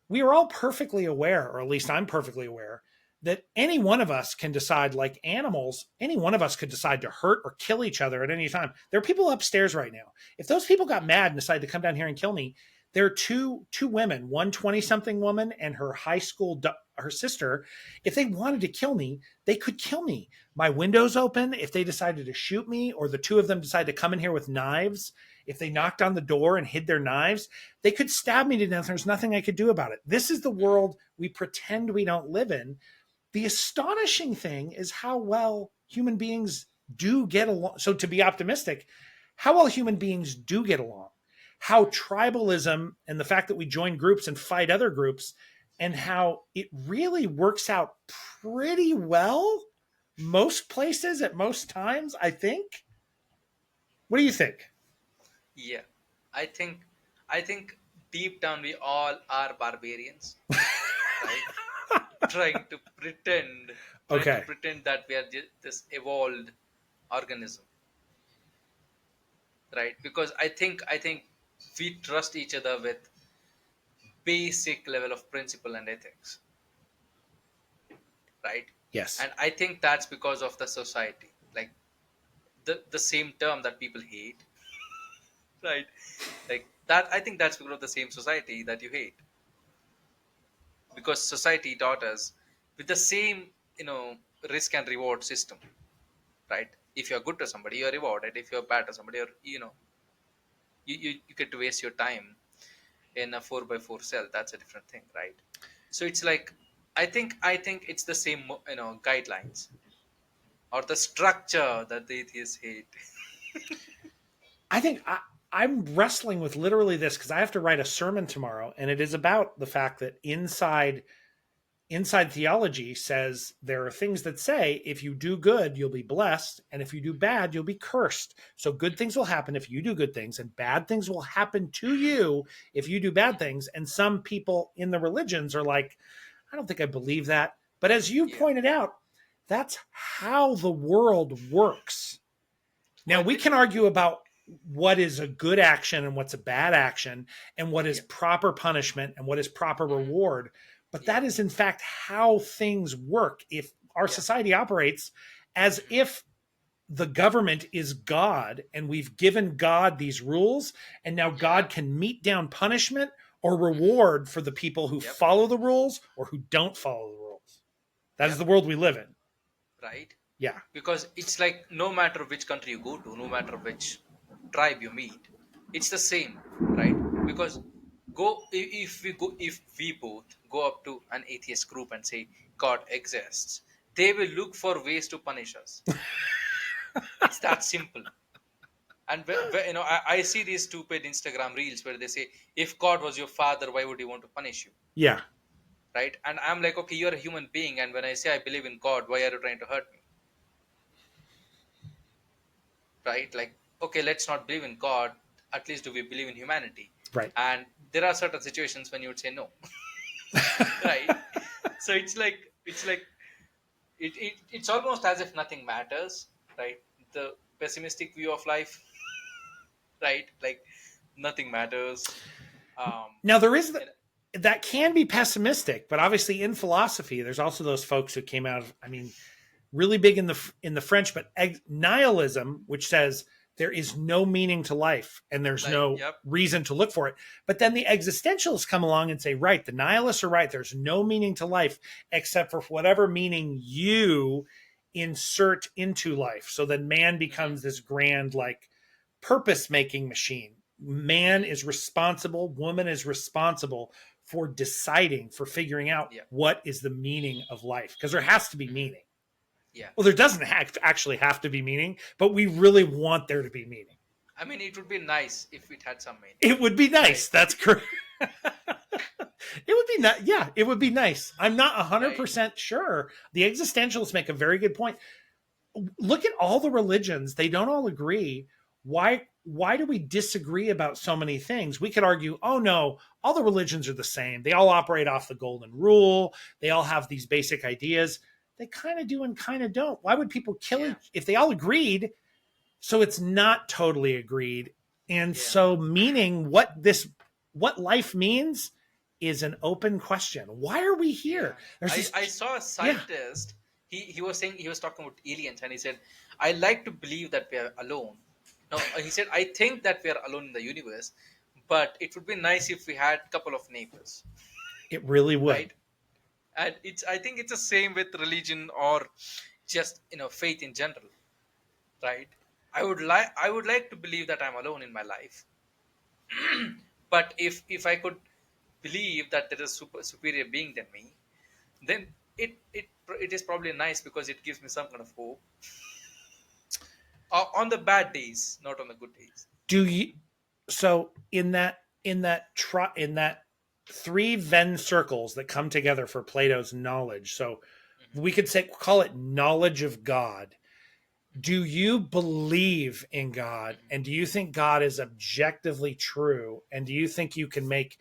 We are all perfectly aware, or at least I'm perfectly aware, that any one of us can decide, like animals, any one of us could decide to hurt or kill each other at any time. There are people upstairs right now. If those people got mad and decided to come down here and kill me, there are two women, one 20-something woman and her high school her sister. If they wanted to kill me, they could kill me. My window's open. If they decided to shoot me, or the two of them decided to come in here with knives, if they Yep. knocked on the door and hid their knives, they could stab me to death. There's nothing I could do about it. This is the world we pretend we don't live in. The astonishing thing is how well human beings do get along. So, to be optimistic, how well human beings do get along, how tribalism and the fact that we join groups and fight other groups, and how it really works out pretty well most places at most times, I think. What do you think? Yeah, I think I think deep down we all are barbarians, right? trying to pretend trying to Okay. pretend that we are this evolved organism, right? Because I think we trust each other with basic level of principle and ethics, right? Yes. And I think that's because of the society, like the same term that people hate, right? Like that, I think that's because of the same society that you hate, because society taught us with the same, you know risk and reward system, right? If you're good to somebody, you're rewarded. If you're bad to somebody, you get to waste your time in a 4 by 4 cell. That's a different thing, right? So it's like, I think it's the same, guidelines or the structure that the atheists hate. I think I'm wrestling with literally this because I have to write a sermon tomorrow, and it is about the fact that inside theology says there are things that say if you do good, you'll be blessed, and if you do bad, you'll be cursed. So good things will happen if you do good things, and bad things will happen to you if you do bad things. And some people in the religions are like, I don't think I believe that. But as you Yeah. pointed out, that's how the world works. Now, Well, we can argue about what is a good action and what's a bad action, and what is yeah. proper punishment and what is proper Mhm. reward. But Yeah. that is, in fact, how things work. If our Yeah. society operates as Mhm. if the government is God and we've given God these rules, and now Yeah. God can mete down punishment or Mhm. reward for the people who Yep. follow the rules or who don't follow the rules. That is the Yep. world we live in. Right. Yeah. Because it's like, no matter which country you go to, no matter which tribe you meet, it's the same, right? Because if we both go up to an atheist group and say God exists, they will look for ways to punish us. It's that simple. And I see these stupid Instagram reels where they say, if God was your father, why would he want to punish you? Yeah. Right? And I'm like, okay, you're a human being, and when I say I believe in God, why are you trying to hurt me? Right? Like, okay, let's not believe in God. At least do we believe in humanity? Right. And there are certain situations when you would say no, right? So it's almost as if nothing matters, right? The pessimistic view of life, right? Like nothing matters. Now there is And, that can be pessimistic, but obviously in philosophy, there's also those folks who came out of, I mean, really big in the French, but nihilism, which says there is no meaning to life and there's like, no yep. reason to look for it. But then the existentialists come along and say, right, the nihilists are right. There's no meaning to life except for whatever meaning you insert into life. So then man Hmm. becomes this grand, like, purpose making machine. Man Hmm. is responsible, woman is responsible for deciding, for figuring out Yeah. what is the meaning of life, because there has to be Hmm. meaning. Yeah. Well, there doesn't actually have to be meaning, but we really want there to be meaning. I mean, it would be nice if it had some meaning, It would be right? nice. That's correct. It would be nice. Yeah, it would be nice. I'm not Right? 100% sure. The existentialists make a very good point. Look at all the religions. They don't all agree. Why do we disagree about so many things? We could argue, oh no, all the religions are the same. They all operate off the golden rule. They all have these basic ideas. They kind of do and kind of don't. Why would people kill Yeah, each if they all agreed? So it's not totally agreed. And yeah, so meaning what life means is an open question. Why are we here? yeah. There's I this saw a yeah. scientist. He was saying, he was talking about aliens, and he said, "I like to believe that we are alone." No, he said, "I think that we are alone in the universe, but it would be nice if we had a couple of neighbors." It really would. Right? And it's, I think it's the same with religion, or just, faith in general, right? I would like to believe that I'm alone in my life, but if I could believe that there is superior being than me, then it is probably nice, because it gives me some kind of hope, on the bad days, not on the good days. Do you so in that three Venn circles that come together for Plato's knowledge. So Hmm. we could say call it knowledge of God. Do you believe in God, Hmm. and do you think God is objectively true, and do you think you can make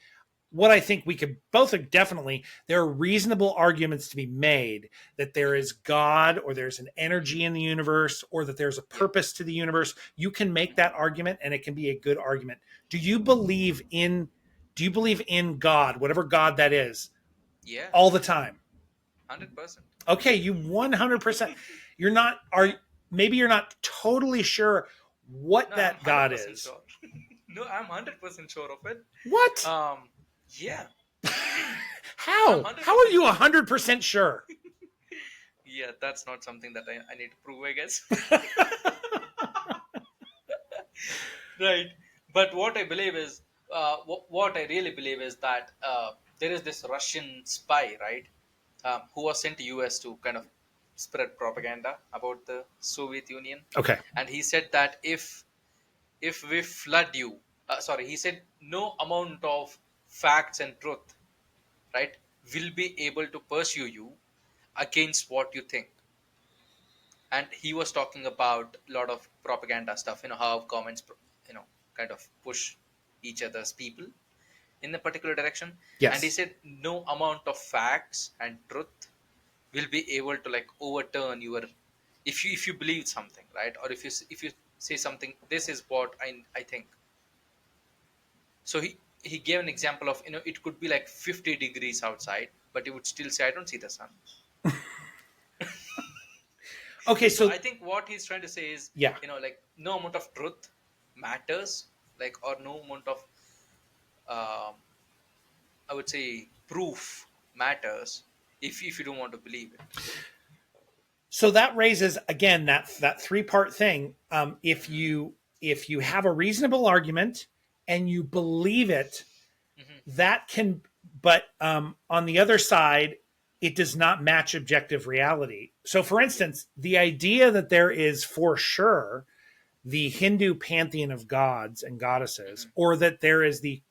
what I think we could both are definitely there are reasonable arguments to be made that there Hmm. is God or there's an Hmm. energy in the universe or that there's a Yeah. purpose to the universe. You can make Hmm. that argument and it can be a good argument. Do you believe in do you believe in God, whatever God that is, Yeah. all the time? 100%. Okay, you 100%. You're not are maybe you're not totally sure what No, I'm that God 100% is. sure. No, I'm 100% sure of it. What? Yeah. I'm How are 100% you sure. 100% sure? Yeah, that's not something that I need to prove, I guess. Right. But what I believe is, what I really believe is that, there is this Russian spy, right, who was sent to US to kind of spread propaganda about the Soviet Union. Okay. And he said that if we flood you, sorry, he said no amount of facts and truth, right, will be able to pursue you against what you think. And he was talking about a lot of propaganda stuff, how comments, kind of push each other's people in a particular direction. And he Yes. said no amount of facts and truth will be able to like overturn your, if you believe something, right, or if you say something, this is what I think. So he gave an example of, it could be like 50 degrees outside, but he would still say, I don't see the sun. Okay, So so I think what he's trying to say is, yeah. like no amount of truth matters, like, or no amount of, um, I would say, proof matters, if you don't want to believe it. So that raises again that three-part thing. Hmm. If you have a reasonable argument and you believe it, Hmm. that can. But on the other side, it does not match objective reality. So, for Yeah. instance, the idea that there is for sure the Hindu pantheon of gods and goddesses, Hmm. or that there is the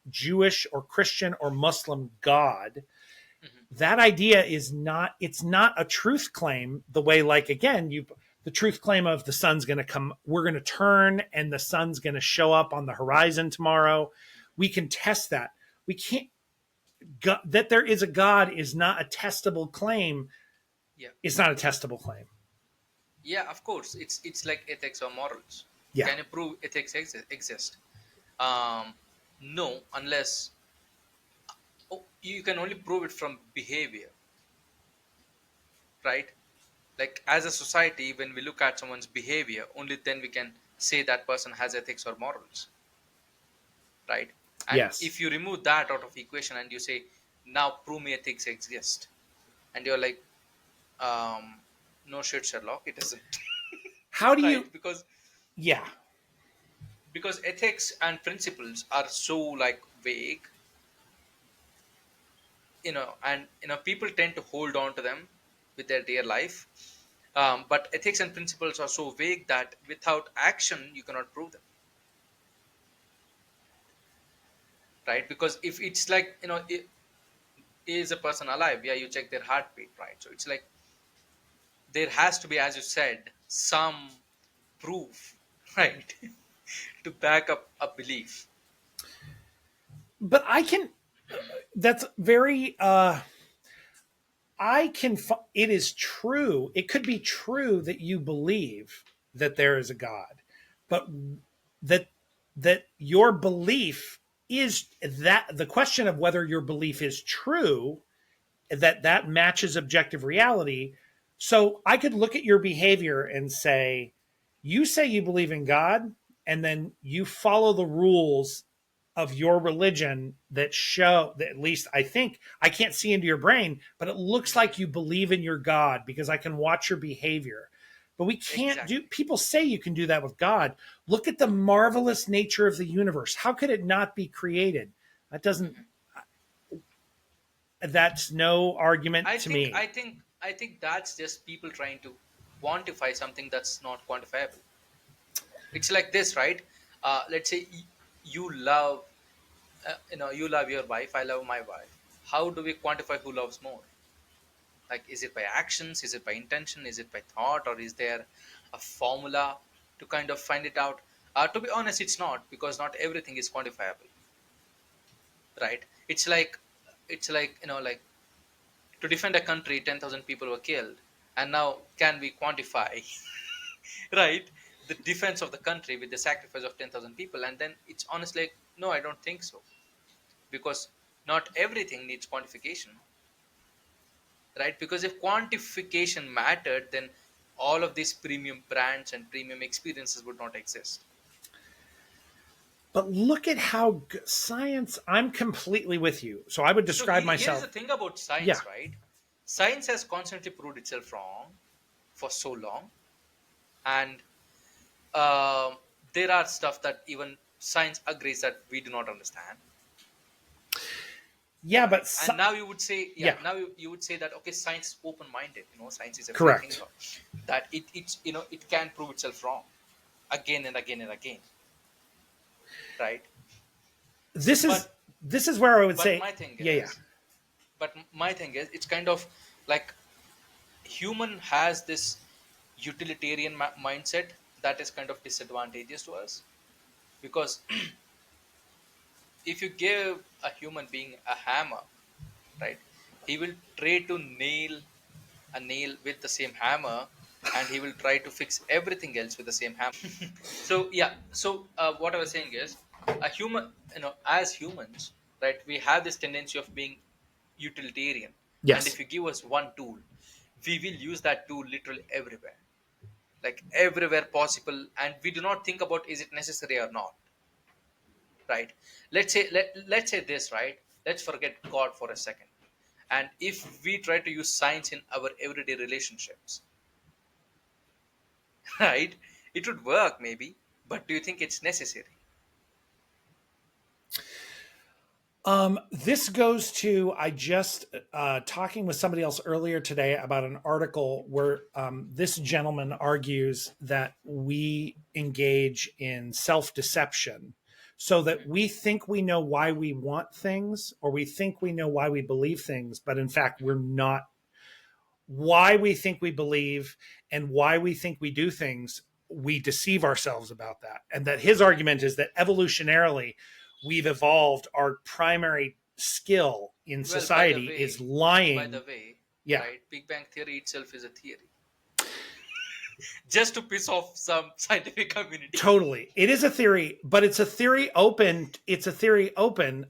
Jewish or Christian or Muslim God, Hmm. that idea is not it's not a truth claim the way like again you the truth claim of the sun's going to come we're going to turn and the sun's going to show up on the horizon tomorrow. We can test that. We can't that there is a god is not a testable claim. Yeah. It's not a testable claim. Yeah, of course, it's like ethics or morals. Yeah. Can you prove ethics exist? um no, unless, oh, you can only prove it from behavior, right? Like, as a society, when we look at someone's behavior, only then we can say that person has ethics or morals, right? And Yes. if you remove that out of the equation and you say, now prove me ethics exist, and you're like, um no shit, Sherlock, it doesn't. How do you Right? because yeah. because ethics and principles are so like vague, and people tend to hold on to them with their dear life. But ethics and principles are so vague that without action you cannot prove them. right? Because if it's like, is a person alive? Yeah, you check their heartbeat, right? So it's like there has to be, as you said, some proof, right, to back up a belief. But I can, that's very, it is true. It could be true that you believe that there is a God, but that, that your belief is that the question of whether your belief is true, that matches objective reality. So I could look at your behavior and say you believe in God, and then you follow the rules of your religion that show that, at least I think, I can't see into your brain, but it looks like you believe in your God because I can watch your behavior. But we can't do, Exactly. people say you can do that with God. Look at the marvelous nature of the universe. How could it not be created? That doesn't, that's no argument I to think me. I think I think that's just people trying to quantify something that's not quantifiable. It's like this, right? Let's say you love, you love your wife. I love my wife. How do we quantify who loves more? Like, is it by actions? Is it by intention? Is it by thought? Or is there a formula to kind of find it out? To be honest, it's not, because not everything is quantifiable, right? It's like, like, to defend a country, 10,000 people were killed, and now can we quantify, right, the defense of the country with the sacrifice of 10,000 people? And then it's honestly like, no, I don't think so, because not everything needs quantification, right? Because if quantification mattered, then all of these premium brands and premium experiences would not exist. But look at how science, I'm completely with you. So I would So describe here is the myself, thing about yeah. science, right? Science has constantly proved itself wrong for so long, and um, there are stuff that even science agrees that we do not understand, Yeah, right? but And now you would say, yeah, yeah, now you would say that, okay, science is open-minded. Science is a free correct. thinker, that it can prove itself wrong again and again and again, right? So, This is this is where I would but say, my thing yeah, yeah. is, it's kind of like human has this utilitarian mindset that is kind of disadvantageous to us, because if you give a human being a hammer, right, he will try to nail a nail with the same hammer, and he will try to fix everything else with the same hammer. So yeah, so what I was saying is, a human, as humans, right, we have this tendency of being utilitarian, and if Yes. you give us one tool, we will use that tool literally everywhere, like everywhere possible, and we do not think about is it necessary or not, right? Let's say this, right? Let's forget God for a second, and if we try to use science in our everyday relationships, right, it would work maybe, but do you think it's necessary? This goes to, I just talking with somebody else earlier today about an article where this gentleman argues that we engage in self deception, so that we think we know why we want things, or we think we know why we believe things, but in fact we're not. Why we think we believe and why we think we do things, we deceive ourselves about that. And that his argument is that evolutionarily, we've evolved, our primary skill in Well, society is by the lying. way, Yeah, right, Big Bang Theory itself is a theory, just to piss off some scientific community. totally. It is a theory, but it's a theory open. It's a theory open.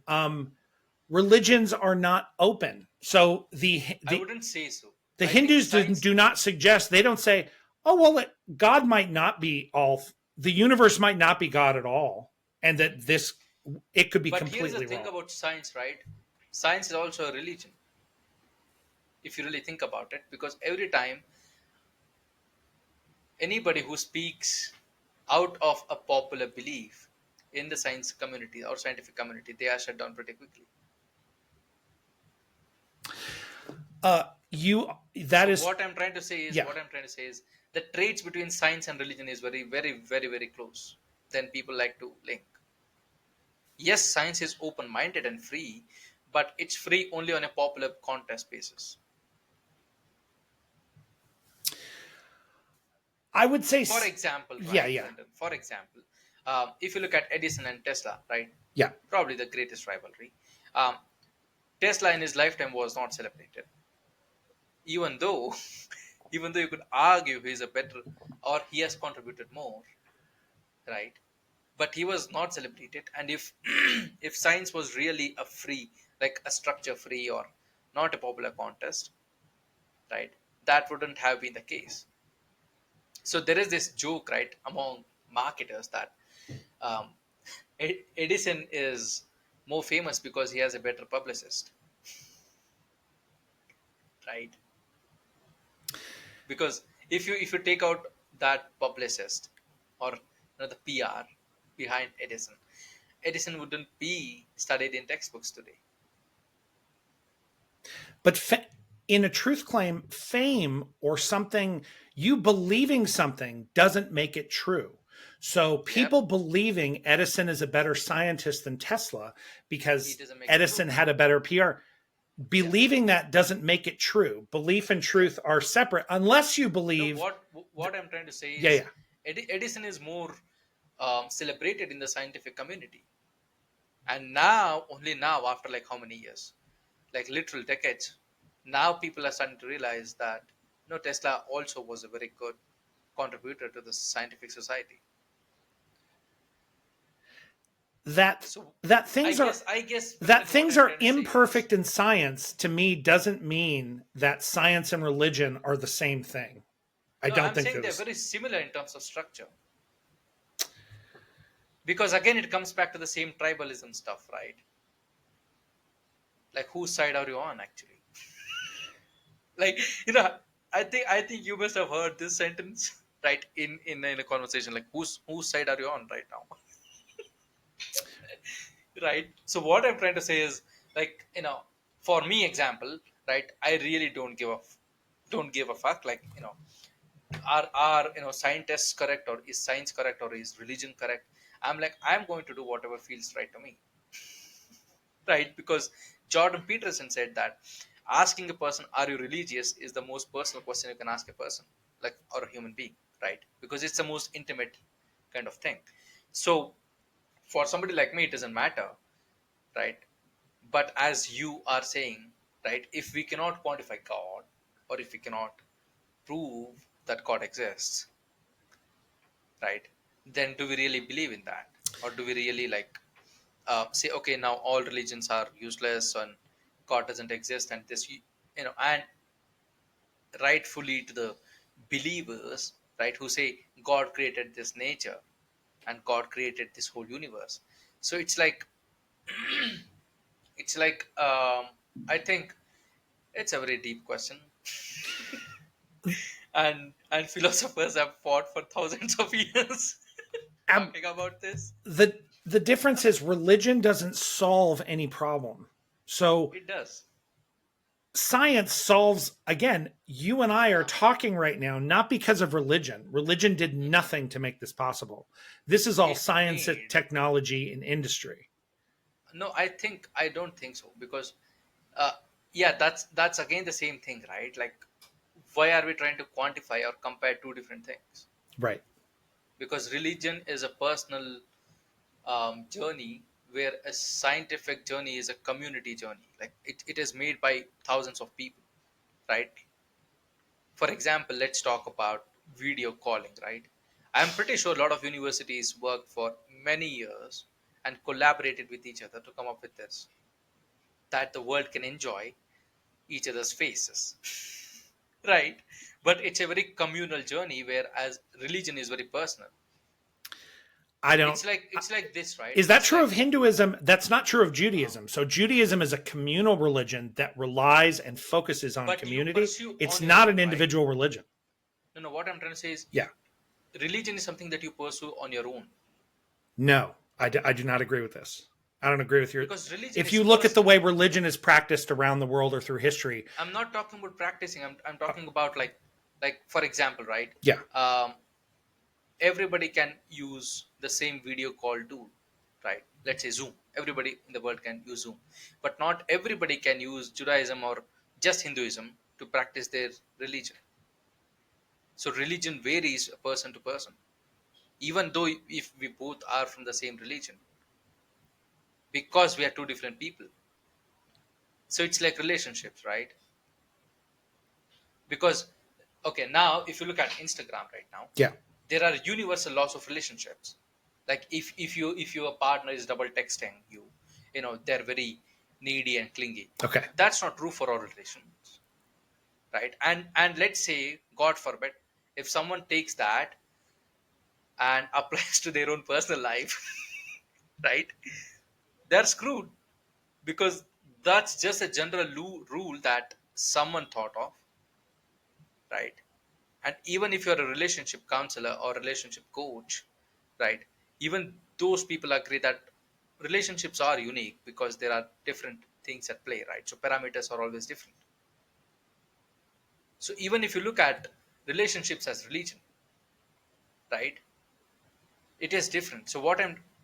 Religions are not open. So I wouldn't say so. the I think Hindus science. do not suggest, they don't say, oh, well, God might not be all, the universe might not be God at all. And that it could be But here is the completely thing wrong. about science, right? Science is also a religion, if you really think about it, because every time anybody who speaks out of a popular belief in the science community or scientific community, they are shut down pretty quickly. That So is, yeah. what I'm trying to say is the traits between science and religion is very, very, very, very close. Then people like to link. Yes, science is open-minded and free, but it's free only on a popular contest basis. I would say, For example, yeah, right, yeah, Brendan? For example, if you look at Edison and Tesla, right, yeah. probably the greatest rivalry. Um, Tesla in his lifetime was not celebrated, even though, even though you could argue he's a better or he has contributed more, right? But he was not celebrated. And if if science was really a free, like a structure free or not a popular contest, right, that wouldn't have been the case. So there is this joke, right, among marketers that um, Edison is more famous because he has a better publicist, right? Because if you take out that publicist or the PR behind Edison, Edison wouldn't be studied in textbooks today. But in a truth claim, fame or something, you believing something doesn't make it true. So Yep, people believing Edison is a better scientist than Tesla it because doesn't make it true. Edison had a better PR. Yeah. Believing that doesn't make it true. Belief and Yeah. truth are separate unless you No, believe. what I'm trying to say Yeah, is yeah. Edison is more celebrated in the scientific community, and now only now after like how many years, like literal decades, now people are starting to realize that no, Tesla also was a very good contributor to the scientific society. That So that I things are guess I guess that Brendan, what things I'm are trying to say is imperfect in science to me doesn't mean that science and religion are the same thing. I no, don't I'm think saying they're they're the. very similar in terms of structure. Because again it comes back to the same tribalism stuff, right? Like whose side are you on actually? Like, I think you must have heard this sentence, right, in a conversation, like whose side are you on right now? Right. So what I'm trying to say is, like, for me example, right, I really don't give a fuck, like, are scientists correct, or is science correct, or is religion correct? I'm like, I'm going to do whatever feels right to me, right? Because Jordan Peterson said that asking a person, "Are you religious?" is the most personal question you can ask a person, like, or a human being, right? Because it's the most intimate kind of thing. So for somebody like me, it doesn't matter, right? But as you are saying, right, if we cannot quantify God, or if we cannot prove that God exists, right, then do we really believe in that, or do we really like say, okay, now all religions are useless and God doesn't exist, and this, and rightfully to the believers, right, who say God created this nature and God created this whole universe. So it's like I think it's a very deep question, and philosophers have fought for thousands of years Ab- talking about this. the difference is religion doesn't solve any problem. So It does. science solves, again, you and I are Uh, talking right now not because of religion. Religion did mhm. nothing to make this possible. This is all It science, made technology, and industry. no. I don't think so, because uh, yeah, that's again the same thing, right? Like, why are we trying to quantify or compare two different things? Right. Because religion is a personal journey, where a scientific journey is a community journey. Like it is made by thousands of people, right? For example, let's talk about video calling, right? I'm pretty sure a lot of universities worked for many years and collaborated with each other to come up with this, that the world can enjoy each other's faces, right? But it's a very communal journey, whereas religion is very personal. I don't. It's like this, right? Is that It's true of like Hinduism? That's not true of uh, Judaism. So Judaism is a communal religion that relies and focuses on but you community. pursue It's on your not own, an right? individual religion. No, what I'm trying to say is, Yeah. religion is something that you pursue on your own, No, I do not agree with this. I don't agree with your. because religion If is you look at the personal. way religion is practiced around the world or through history, I'm not talking about practicing. I'm talking about, like for example, right? yeah, Um, Everybody can use the same video call tool, right? Let's say Zoom. Everybody in the world can use Zoom, but not everybody can use Judaism or just Hinduism to practice their religion. So religion varies person to person, even though if we both are from the same religion, because we are two different people. So it's like relationships, right? Because okay, now if you look at Instagram right now, Yeah. there are universal laws of relationships. Like if your partner is double texting you, they're very needy and clingy. Okay. That's not true for all relations, right? And let's say, God forbid, if someone takes that and applies to their own personal life, right? They're screwed, because that's just a general rule that someone thought of, right? And even if you're a relationship counselor or relationship coach, right, even those people agree that relationships are unique because there are different things at play, right? So parameters are always different. So even if you look at relationships as religion, right, it is different. So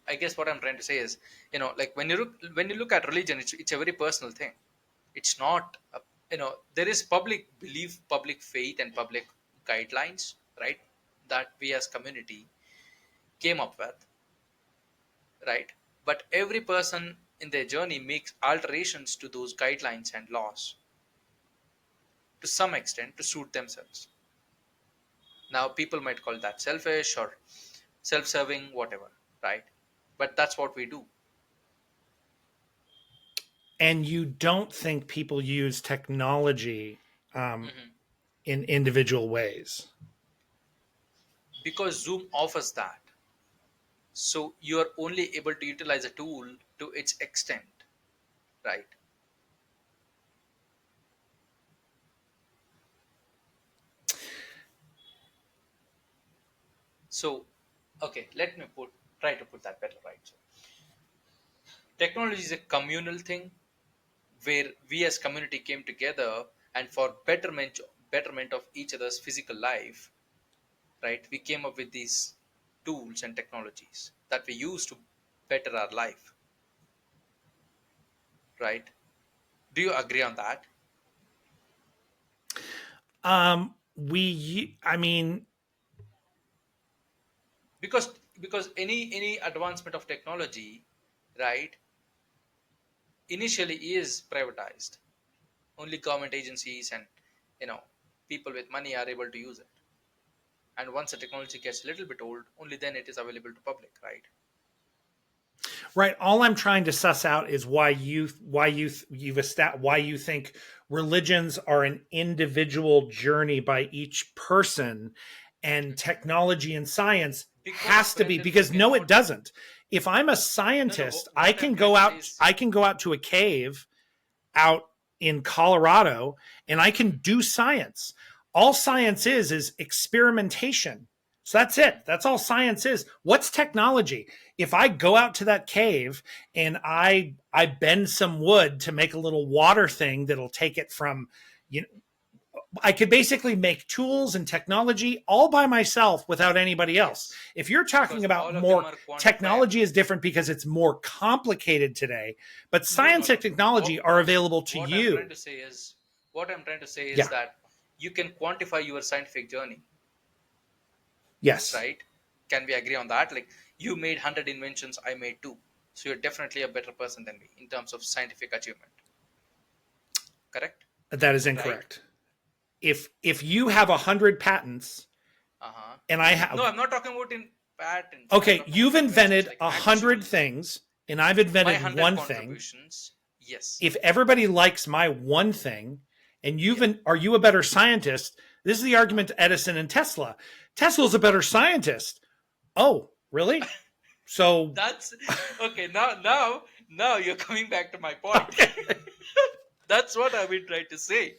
I guess what I'm trying to say is, like when you look at religion, it's a very personal thing. It's not there is public belief, public faith, and public guidelines, right, that we as community came up with, right? But every person in their journey makes alterations to those guidelines and laws to some extent to suit themselves. Now people might call that selfish or self-serving, whatever, right? But that's what we do. And you don't think people use technology um, Hmm. in individual ways? Because Zoom offers that, so you're only able to utilize a tool to its extent, right? So okay, let me try to put that better, right? So technology is a communal thing where we as community came together, and for betterment of each other's physical life, right, we came up with these tools and technologies that we use to better our life, right? Do you agree on that? I mean, Because any advancement of technology, right, initially is privatized. Only government agencies and you know people with money are able to use it, and once the technology gets a little bit old, only then it is available to public, right? right. All I'm trying to suss out is why you think religions are an individual journey by each person, and technology and science Because has to be, Brendan, you because no, it cannot. doesn't. If I'm a No, no. scientist, What I'm trying to say is, I can go out to a cave out in Colorado and I can mhm, do science. All science is experimentation. So that's it. mhm, That's all science is. What's technology? If I go out to that cave and I bend some wood to make a little water thing that'll take it from, you know, I could basically make tools and technology all by myself without anybody else. yes, If you're talking because about all of them more, are quantifiable. technology is different because it's more complicated today, but No, no, science and no. technology are available to What I'm trying you. to say is, what I'm trying to say is Yeah. that you can quantify your scientific journey, Yes. right? Can we agree on that? Like, you made 100 inventions, I made two. So you're definitely a better person than me in terms of scientific achievement. Correct? That is Right? incorrect. If you have 100 patents Uh-huh. and I No, have, I'm not talking about in patents. I'm okay, talking about you've inventions, invented like a actual, hundred things and I've my invented 100 one thing. contributions. Yes. If everybody likes my one thing and Yeah. are you a better scientist? This is the Uh, argument to Edison and Tesla. Tesla's a better scientist. Oh, really? So, that's okay. Now you're coming back to my point. okay. That's what I've been trying to say.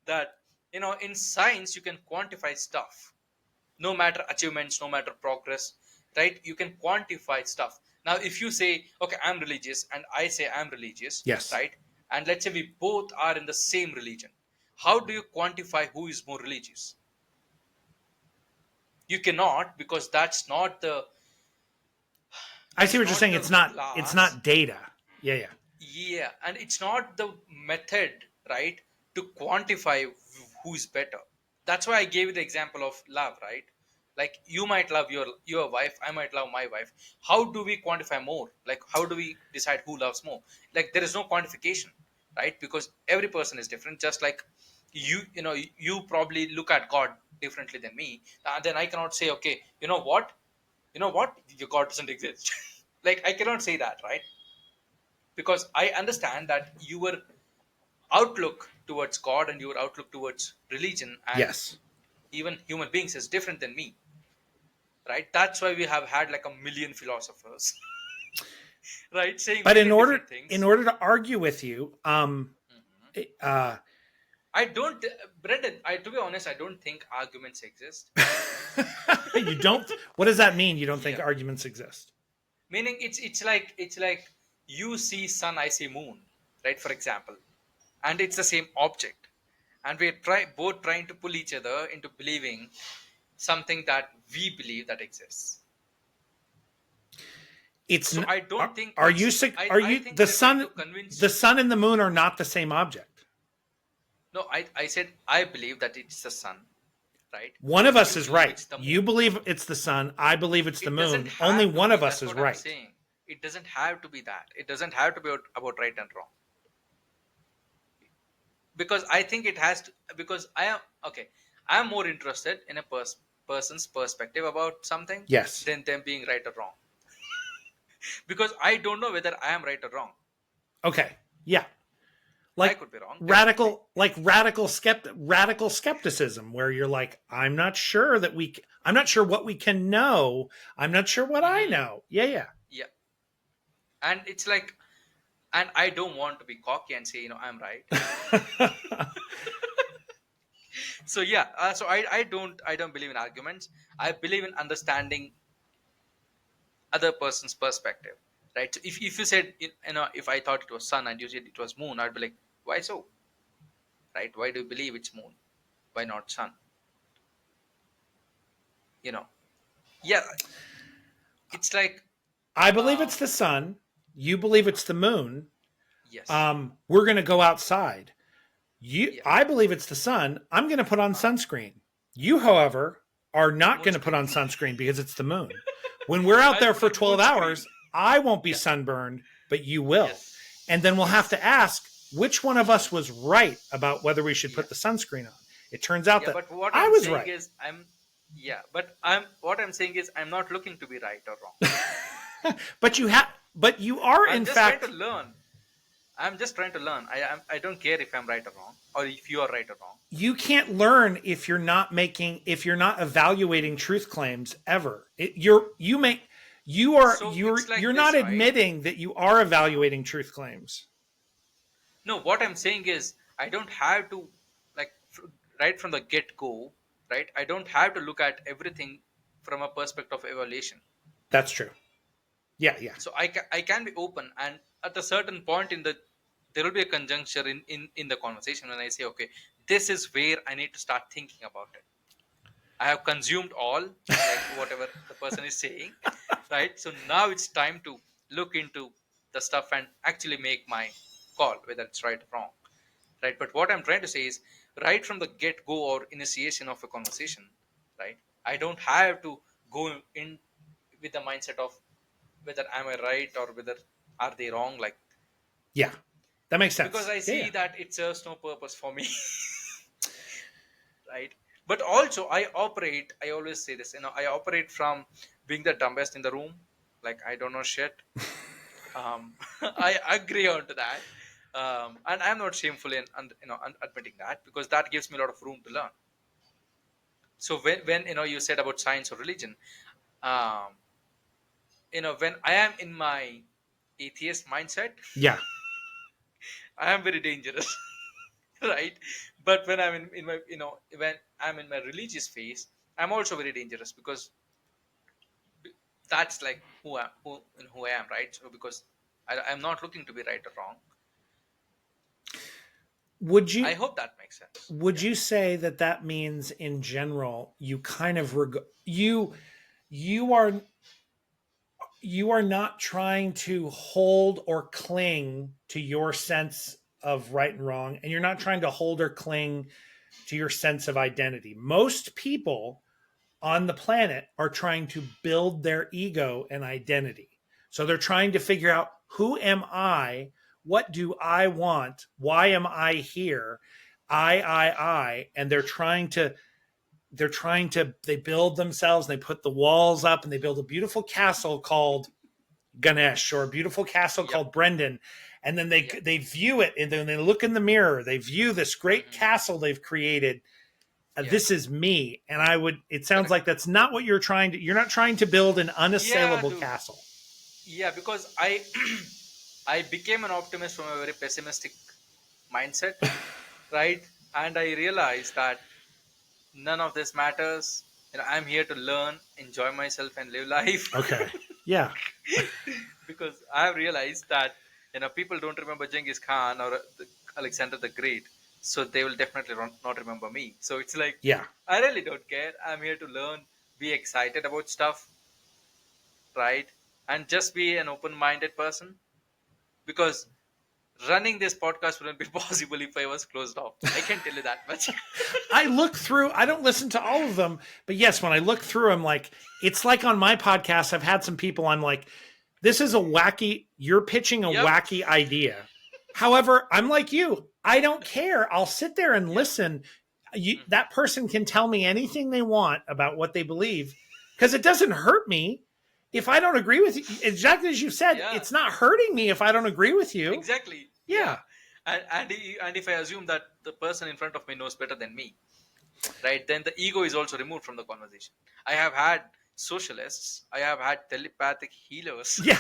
That in science you can quantify stuff, no matter achievements, no matter progress, right? You can quantify stuff. Now, if you say, okay, I'm religious, and I say I'm religious, Yes. right? And let's say we both are in the same religion, how do you quantify who is more religious? You cannot, because that's not the I see It's what you're not saying. the It's class. not data. Yeah, yeah. Yeah, and it's not the method, right, to quantify who's better. That's why I gave you the example of love, right? Like you might love your wife, I might love my wife. How do we quantify more? Like how do we decide who loves more? Like there is no quantification, right? Because every person is different. Just like you probably look at God differently than me. Then I cannot say, okay, you know what, your God doesn't exist. Like I cannot say that, right? Because I understand that your outlook towards God and your outlook towards religion and Yes. even human beings is different than me, right? That's why we have had like a million philosophers, right, saying But million different in things. order to argue with you, Mhm. uh, I don't, Brendan. To be honest, I don't think arguments exist. you don't. What does that mean? You don't think Yeah, arguments exist? meaning it's like you see sun, I see moon, right? For example, and it's the same object, and we're both trying to pull each other into believing something that we believe that exists. It's So I don't think are you it's sick? I, Are I you think the we are trying to sun? The convince. sun and the moon are not the same object. No, I said I believe that it's the sun, right? One of And us you is believe right. it's the You moon. believe it's the sun. I believe it's the It doesn't moon. Only have to one be. of us That's is what I'm right. saying. It doesn't have to be that. It doesn't have to be about right and wrong. Because I think it has to, because I am okay. I am more interested in a person's perspective about something Yes. than them being right or wrong. Because I don't know whether I am right or wrong. Okay. Yeah. I Like could be wrong, definitely. radical skepticism, where you're like, I'm not sure what we can know. I'm not sure what I Hmm. know. Yeah, Yeah, and it's like, and I don't want to be cocky and say, I'm right. yeah. So yeah, so I don't believe in arguments. I believe in understanding other person's perspective, right? So if you said, if I thought it was sun and you said it was moon, I'd be like, why so, right? Why do you believe it's moon? Why not sun? You know, yeah, it's like, I believe um, it's the sun. You believe it's the moon. yes, We're going to go outside. yeah, I believe it's the sun. I'm going to put on sunscreen. You, however, are not moon going to put screen. on sunscreen because it's the moon. When we're out I'll there put for on moon 12 screen. hours, I won't be Yeah, sunburned, but you will. yes, And then we'll have yes, to ask which one of us was right about whether we should yeah. put the sunscreen on. It turns out Yeah, that but what I I'm was saying right. is what I'm saying is I'm not looking to be right or wrong. But you are I'm in just trying to fact learn. I'm just trying to learn. I don't care if I'm right or wrong, or if you are right or wrong. you can't learn if you're not evaluating truth claims ever. So it's like You're not this, right? admitting that you are evaluating truth claims. No, what I'm saying is I don't have to, like, right from the get go, right? I don't have to look at everything from a perspective of evaluation. That's true. Yeah, yeah. So I can be open, and at a certain point in the there will be a conjuncture in the conversation when I say, okay, this is where I need to start thinking about it. I have consumed all, like whatever the person is saying, right? So now it's time to look into the stuff and actually make my call whether it's right or wrong, right? But what I'm trying to say is, right from the get go or initiation of a conversation, right, I don't have to go in with the mindset of whether am I right or whether are they wrong, like, Yeah. That makes because sense. I Yeah, see yeah. that it serves no purpose for me. Right? But also I always say this, I operate from being the dumbest in the room, like I don't know shit. I agree on to that. And I'm not shameful in admitting that, because that gives me a lot of room to learn. So when you said about science or religion, um, when I am in my atheist mindset, Yeah. I am very dangerous. Right? But when I'm in my when I'm in my religious phase, I'm also very dangerous, because that's like who I am, right? So because I'm not looking to be right or wrong. Would I you hope that makes sense. would Yeah. you say that that means in general you kind of you are you are not trying to hold or cling to your sense of right and wrong, and you're not trying to hold or cling to your sense of identity. Most people on the planet are trying to build their ego and identity. So they're trying to figure out, who am I? What do I want? Why am I here? And they build themselves, they put the walls up, and they build a beautiful castle called Ganesh, or a beautiful castle Yep. called Brendan. And then Yep. they view it, and then they look in the mirror, they view this great Hmm. castle they've created. Yeah. This is me. And it sounds Correct. like that's not what you're not trying to build an Yeah, unassailable dude. castle. Yeah, because I I became an optimist from a very pessimistic mindset, right? And I realized that none of this matters. I'm here to learn, enjoy myself, and live life. Okay. Yeah. Because I have realized that people don't remember Genghis Khan or Alexander the Great, so they will definitely not remember me. So it's like Yeah. I really don't care. I'm here to learn, be excited about stuff, right, and just be an open-minded person. Because running this podcast wouldn't be possible if I was closed off. I can tell you that much. I don't listen to all of them, but yes, when I look through them, like, it's like on my podcast, I've had some people, I'm like, this is a wacky, you're pitching a Yep. wacky idea. However, I'm like you. I don't care. I'll sit there and Yep. listen. Hmm. That person can tell me anything they want about what they believe, because it doesn't hurt me if I don't agree with you. Exactly as you said, Yeah. it's not hurting me if I don't agree with you. Exactly. Yeah. Yeah. And if I assume that the person in front of me knows better than me, right, then the ego is also removed from the conversation. I have had socialists. I have had telepathic healers. Yeah.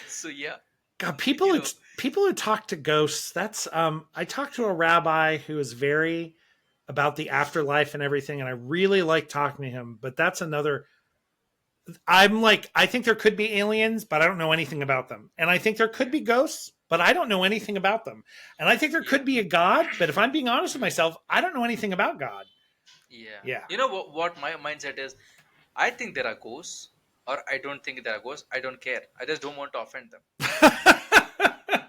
So yeah, God, you know. people who talk to ghosts, that's I talked to a rabbi who is very about the afterlife and everything, and I really like talking to him, but that's another. I'm like, I think there could be aliens, but I don't know anything about them. And I think there could Yeah. be ghosts, but I don't know anything about them. And I think there Yeah. could be a God, but if I'm being honest with Mhm. myself, I don't know anything about God. Yeah. Yeah. You know what my mindset is? I think there are ghosts, or I don't think there are ghosts. I don't care. I just don't want to offend them.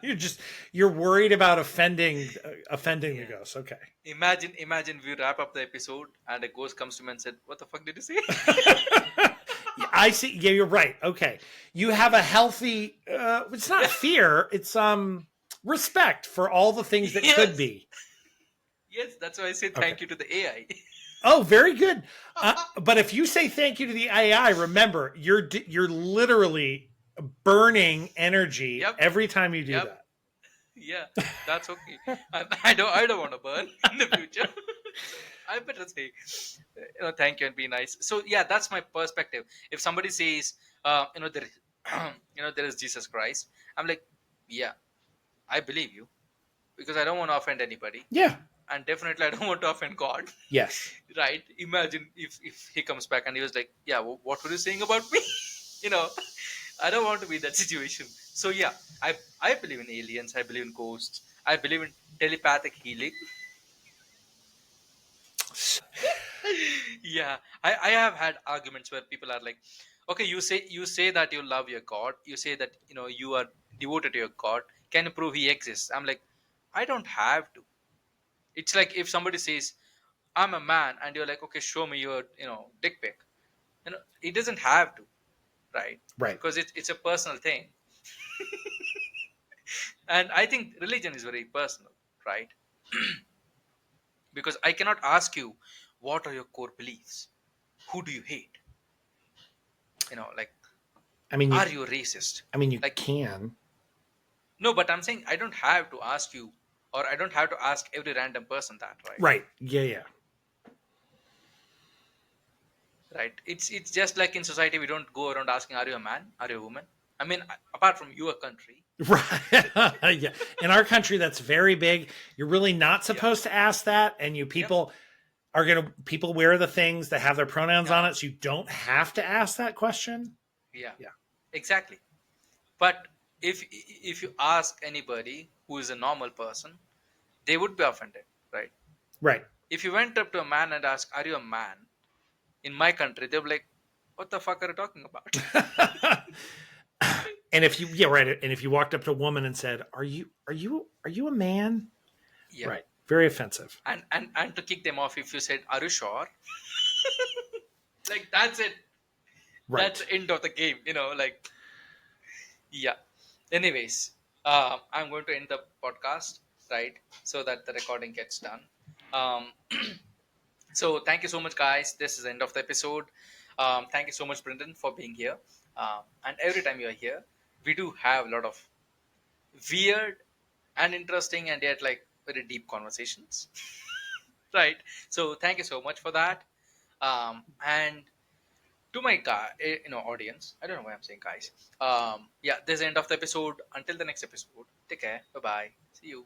you're just you're worried about offending the Yeah. ghosts. Okay. Imagine we wrap up the episode and a ghost comes to me and said, "What the fuck did you say?" I see. Yeah, you're right. Okay, you have a healthy. It's not Yeah. fear. It's respect for all the things that could Yes. be. Yes. That's why I say Okay. thank you to the AI. Oh, very good. But if you say thank you to the AI, remember you're literally burning energy Yep. every time you do Yep. that. Yeah. That's okay. I don't want to burn in the future. So I better say, thank you and be nice. So yeah, that's my perspective. If somebody says, there, there is Jesus Christ, I'm like, yeah, I believe you because I don't want to offend anybody, Yeah. and definitely I don't want to offend God. Yes. Right? Imagine if he comes back and he was like, yeah, what were you saying about me? you know, I don't want to be in that situation. So yeah, I believe in aliens. I believe in ghosts. I believe in telepathic healing. Yeah, I have had arguments where people are like, okay, you say that you love your God. You say that you are devoted to your God. Can you prove he exists? I'm like, I don't have to. It's like if somebody says, I'm a man, and you're like, okay, show me your dick pic. It doesn't have to, right? Right. Because it's a personal thing. And I think religion is very personal, right? Because I cannot ask you, what are your core beliefs? Who do you hate? Like, I mean, are you a racist? you Like, can. no, but I'm saying I don't have to ask you, or I don't have to ask every random person that, right? Right. Yeah. Yeah. Right. It's just like in society, we don't go around asking, are you a man? Are you a woman? I mean, apart from your country. Right. Yeah. In our country, that's very big. You're really not Yeah. supposed to ask that, and Yep. people wear the things that have their pronouns on Yeah. it, so you don't have to ask that question. Yeah. Yeah. Exactly. But if you ask anybody who is a normal person, they would be offended, right? Right. If you went up to a man and asked, "Are you a man?" in my country, they'll be like, what the fuck are you talking about? And if you, yeah, right, and if you walked up to a woman and said, are you a man?" Yeah. Right, very offensive. And to kick them off, if you said, "Are you sure?" Like that's it. That's Right. the end of the game. Like, yeah. Anyways, I'm going to end the podcast, right, so that the recording gets done. Um, so thank you so much, guys. This is the end of the episode. Thank you so much, Brendan, for being here. And every time you're here, we do have a lot of weird and interesting and yet like very deep conversations, right? So thank you so much for that. And to my guy, audience, I don't know why I'm saying guys. Yeah, this is the end of the episode. Until the next episode, take care. Bye bye. See you.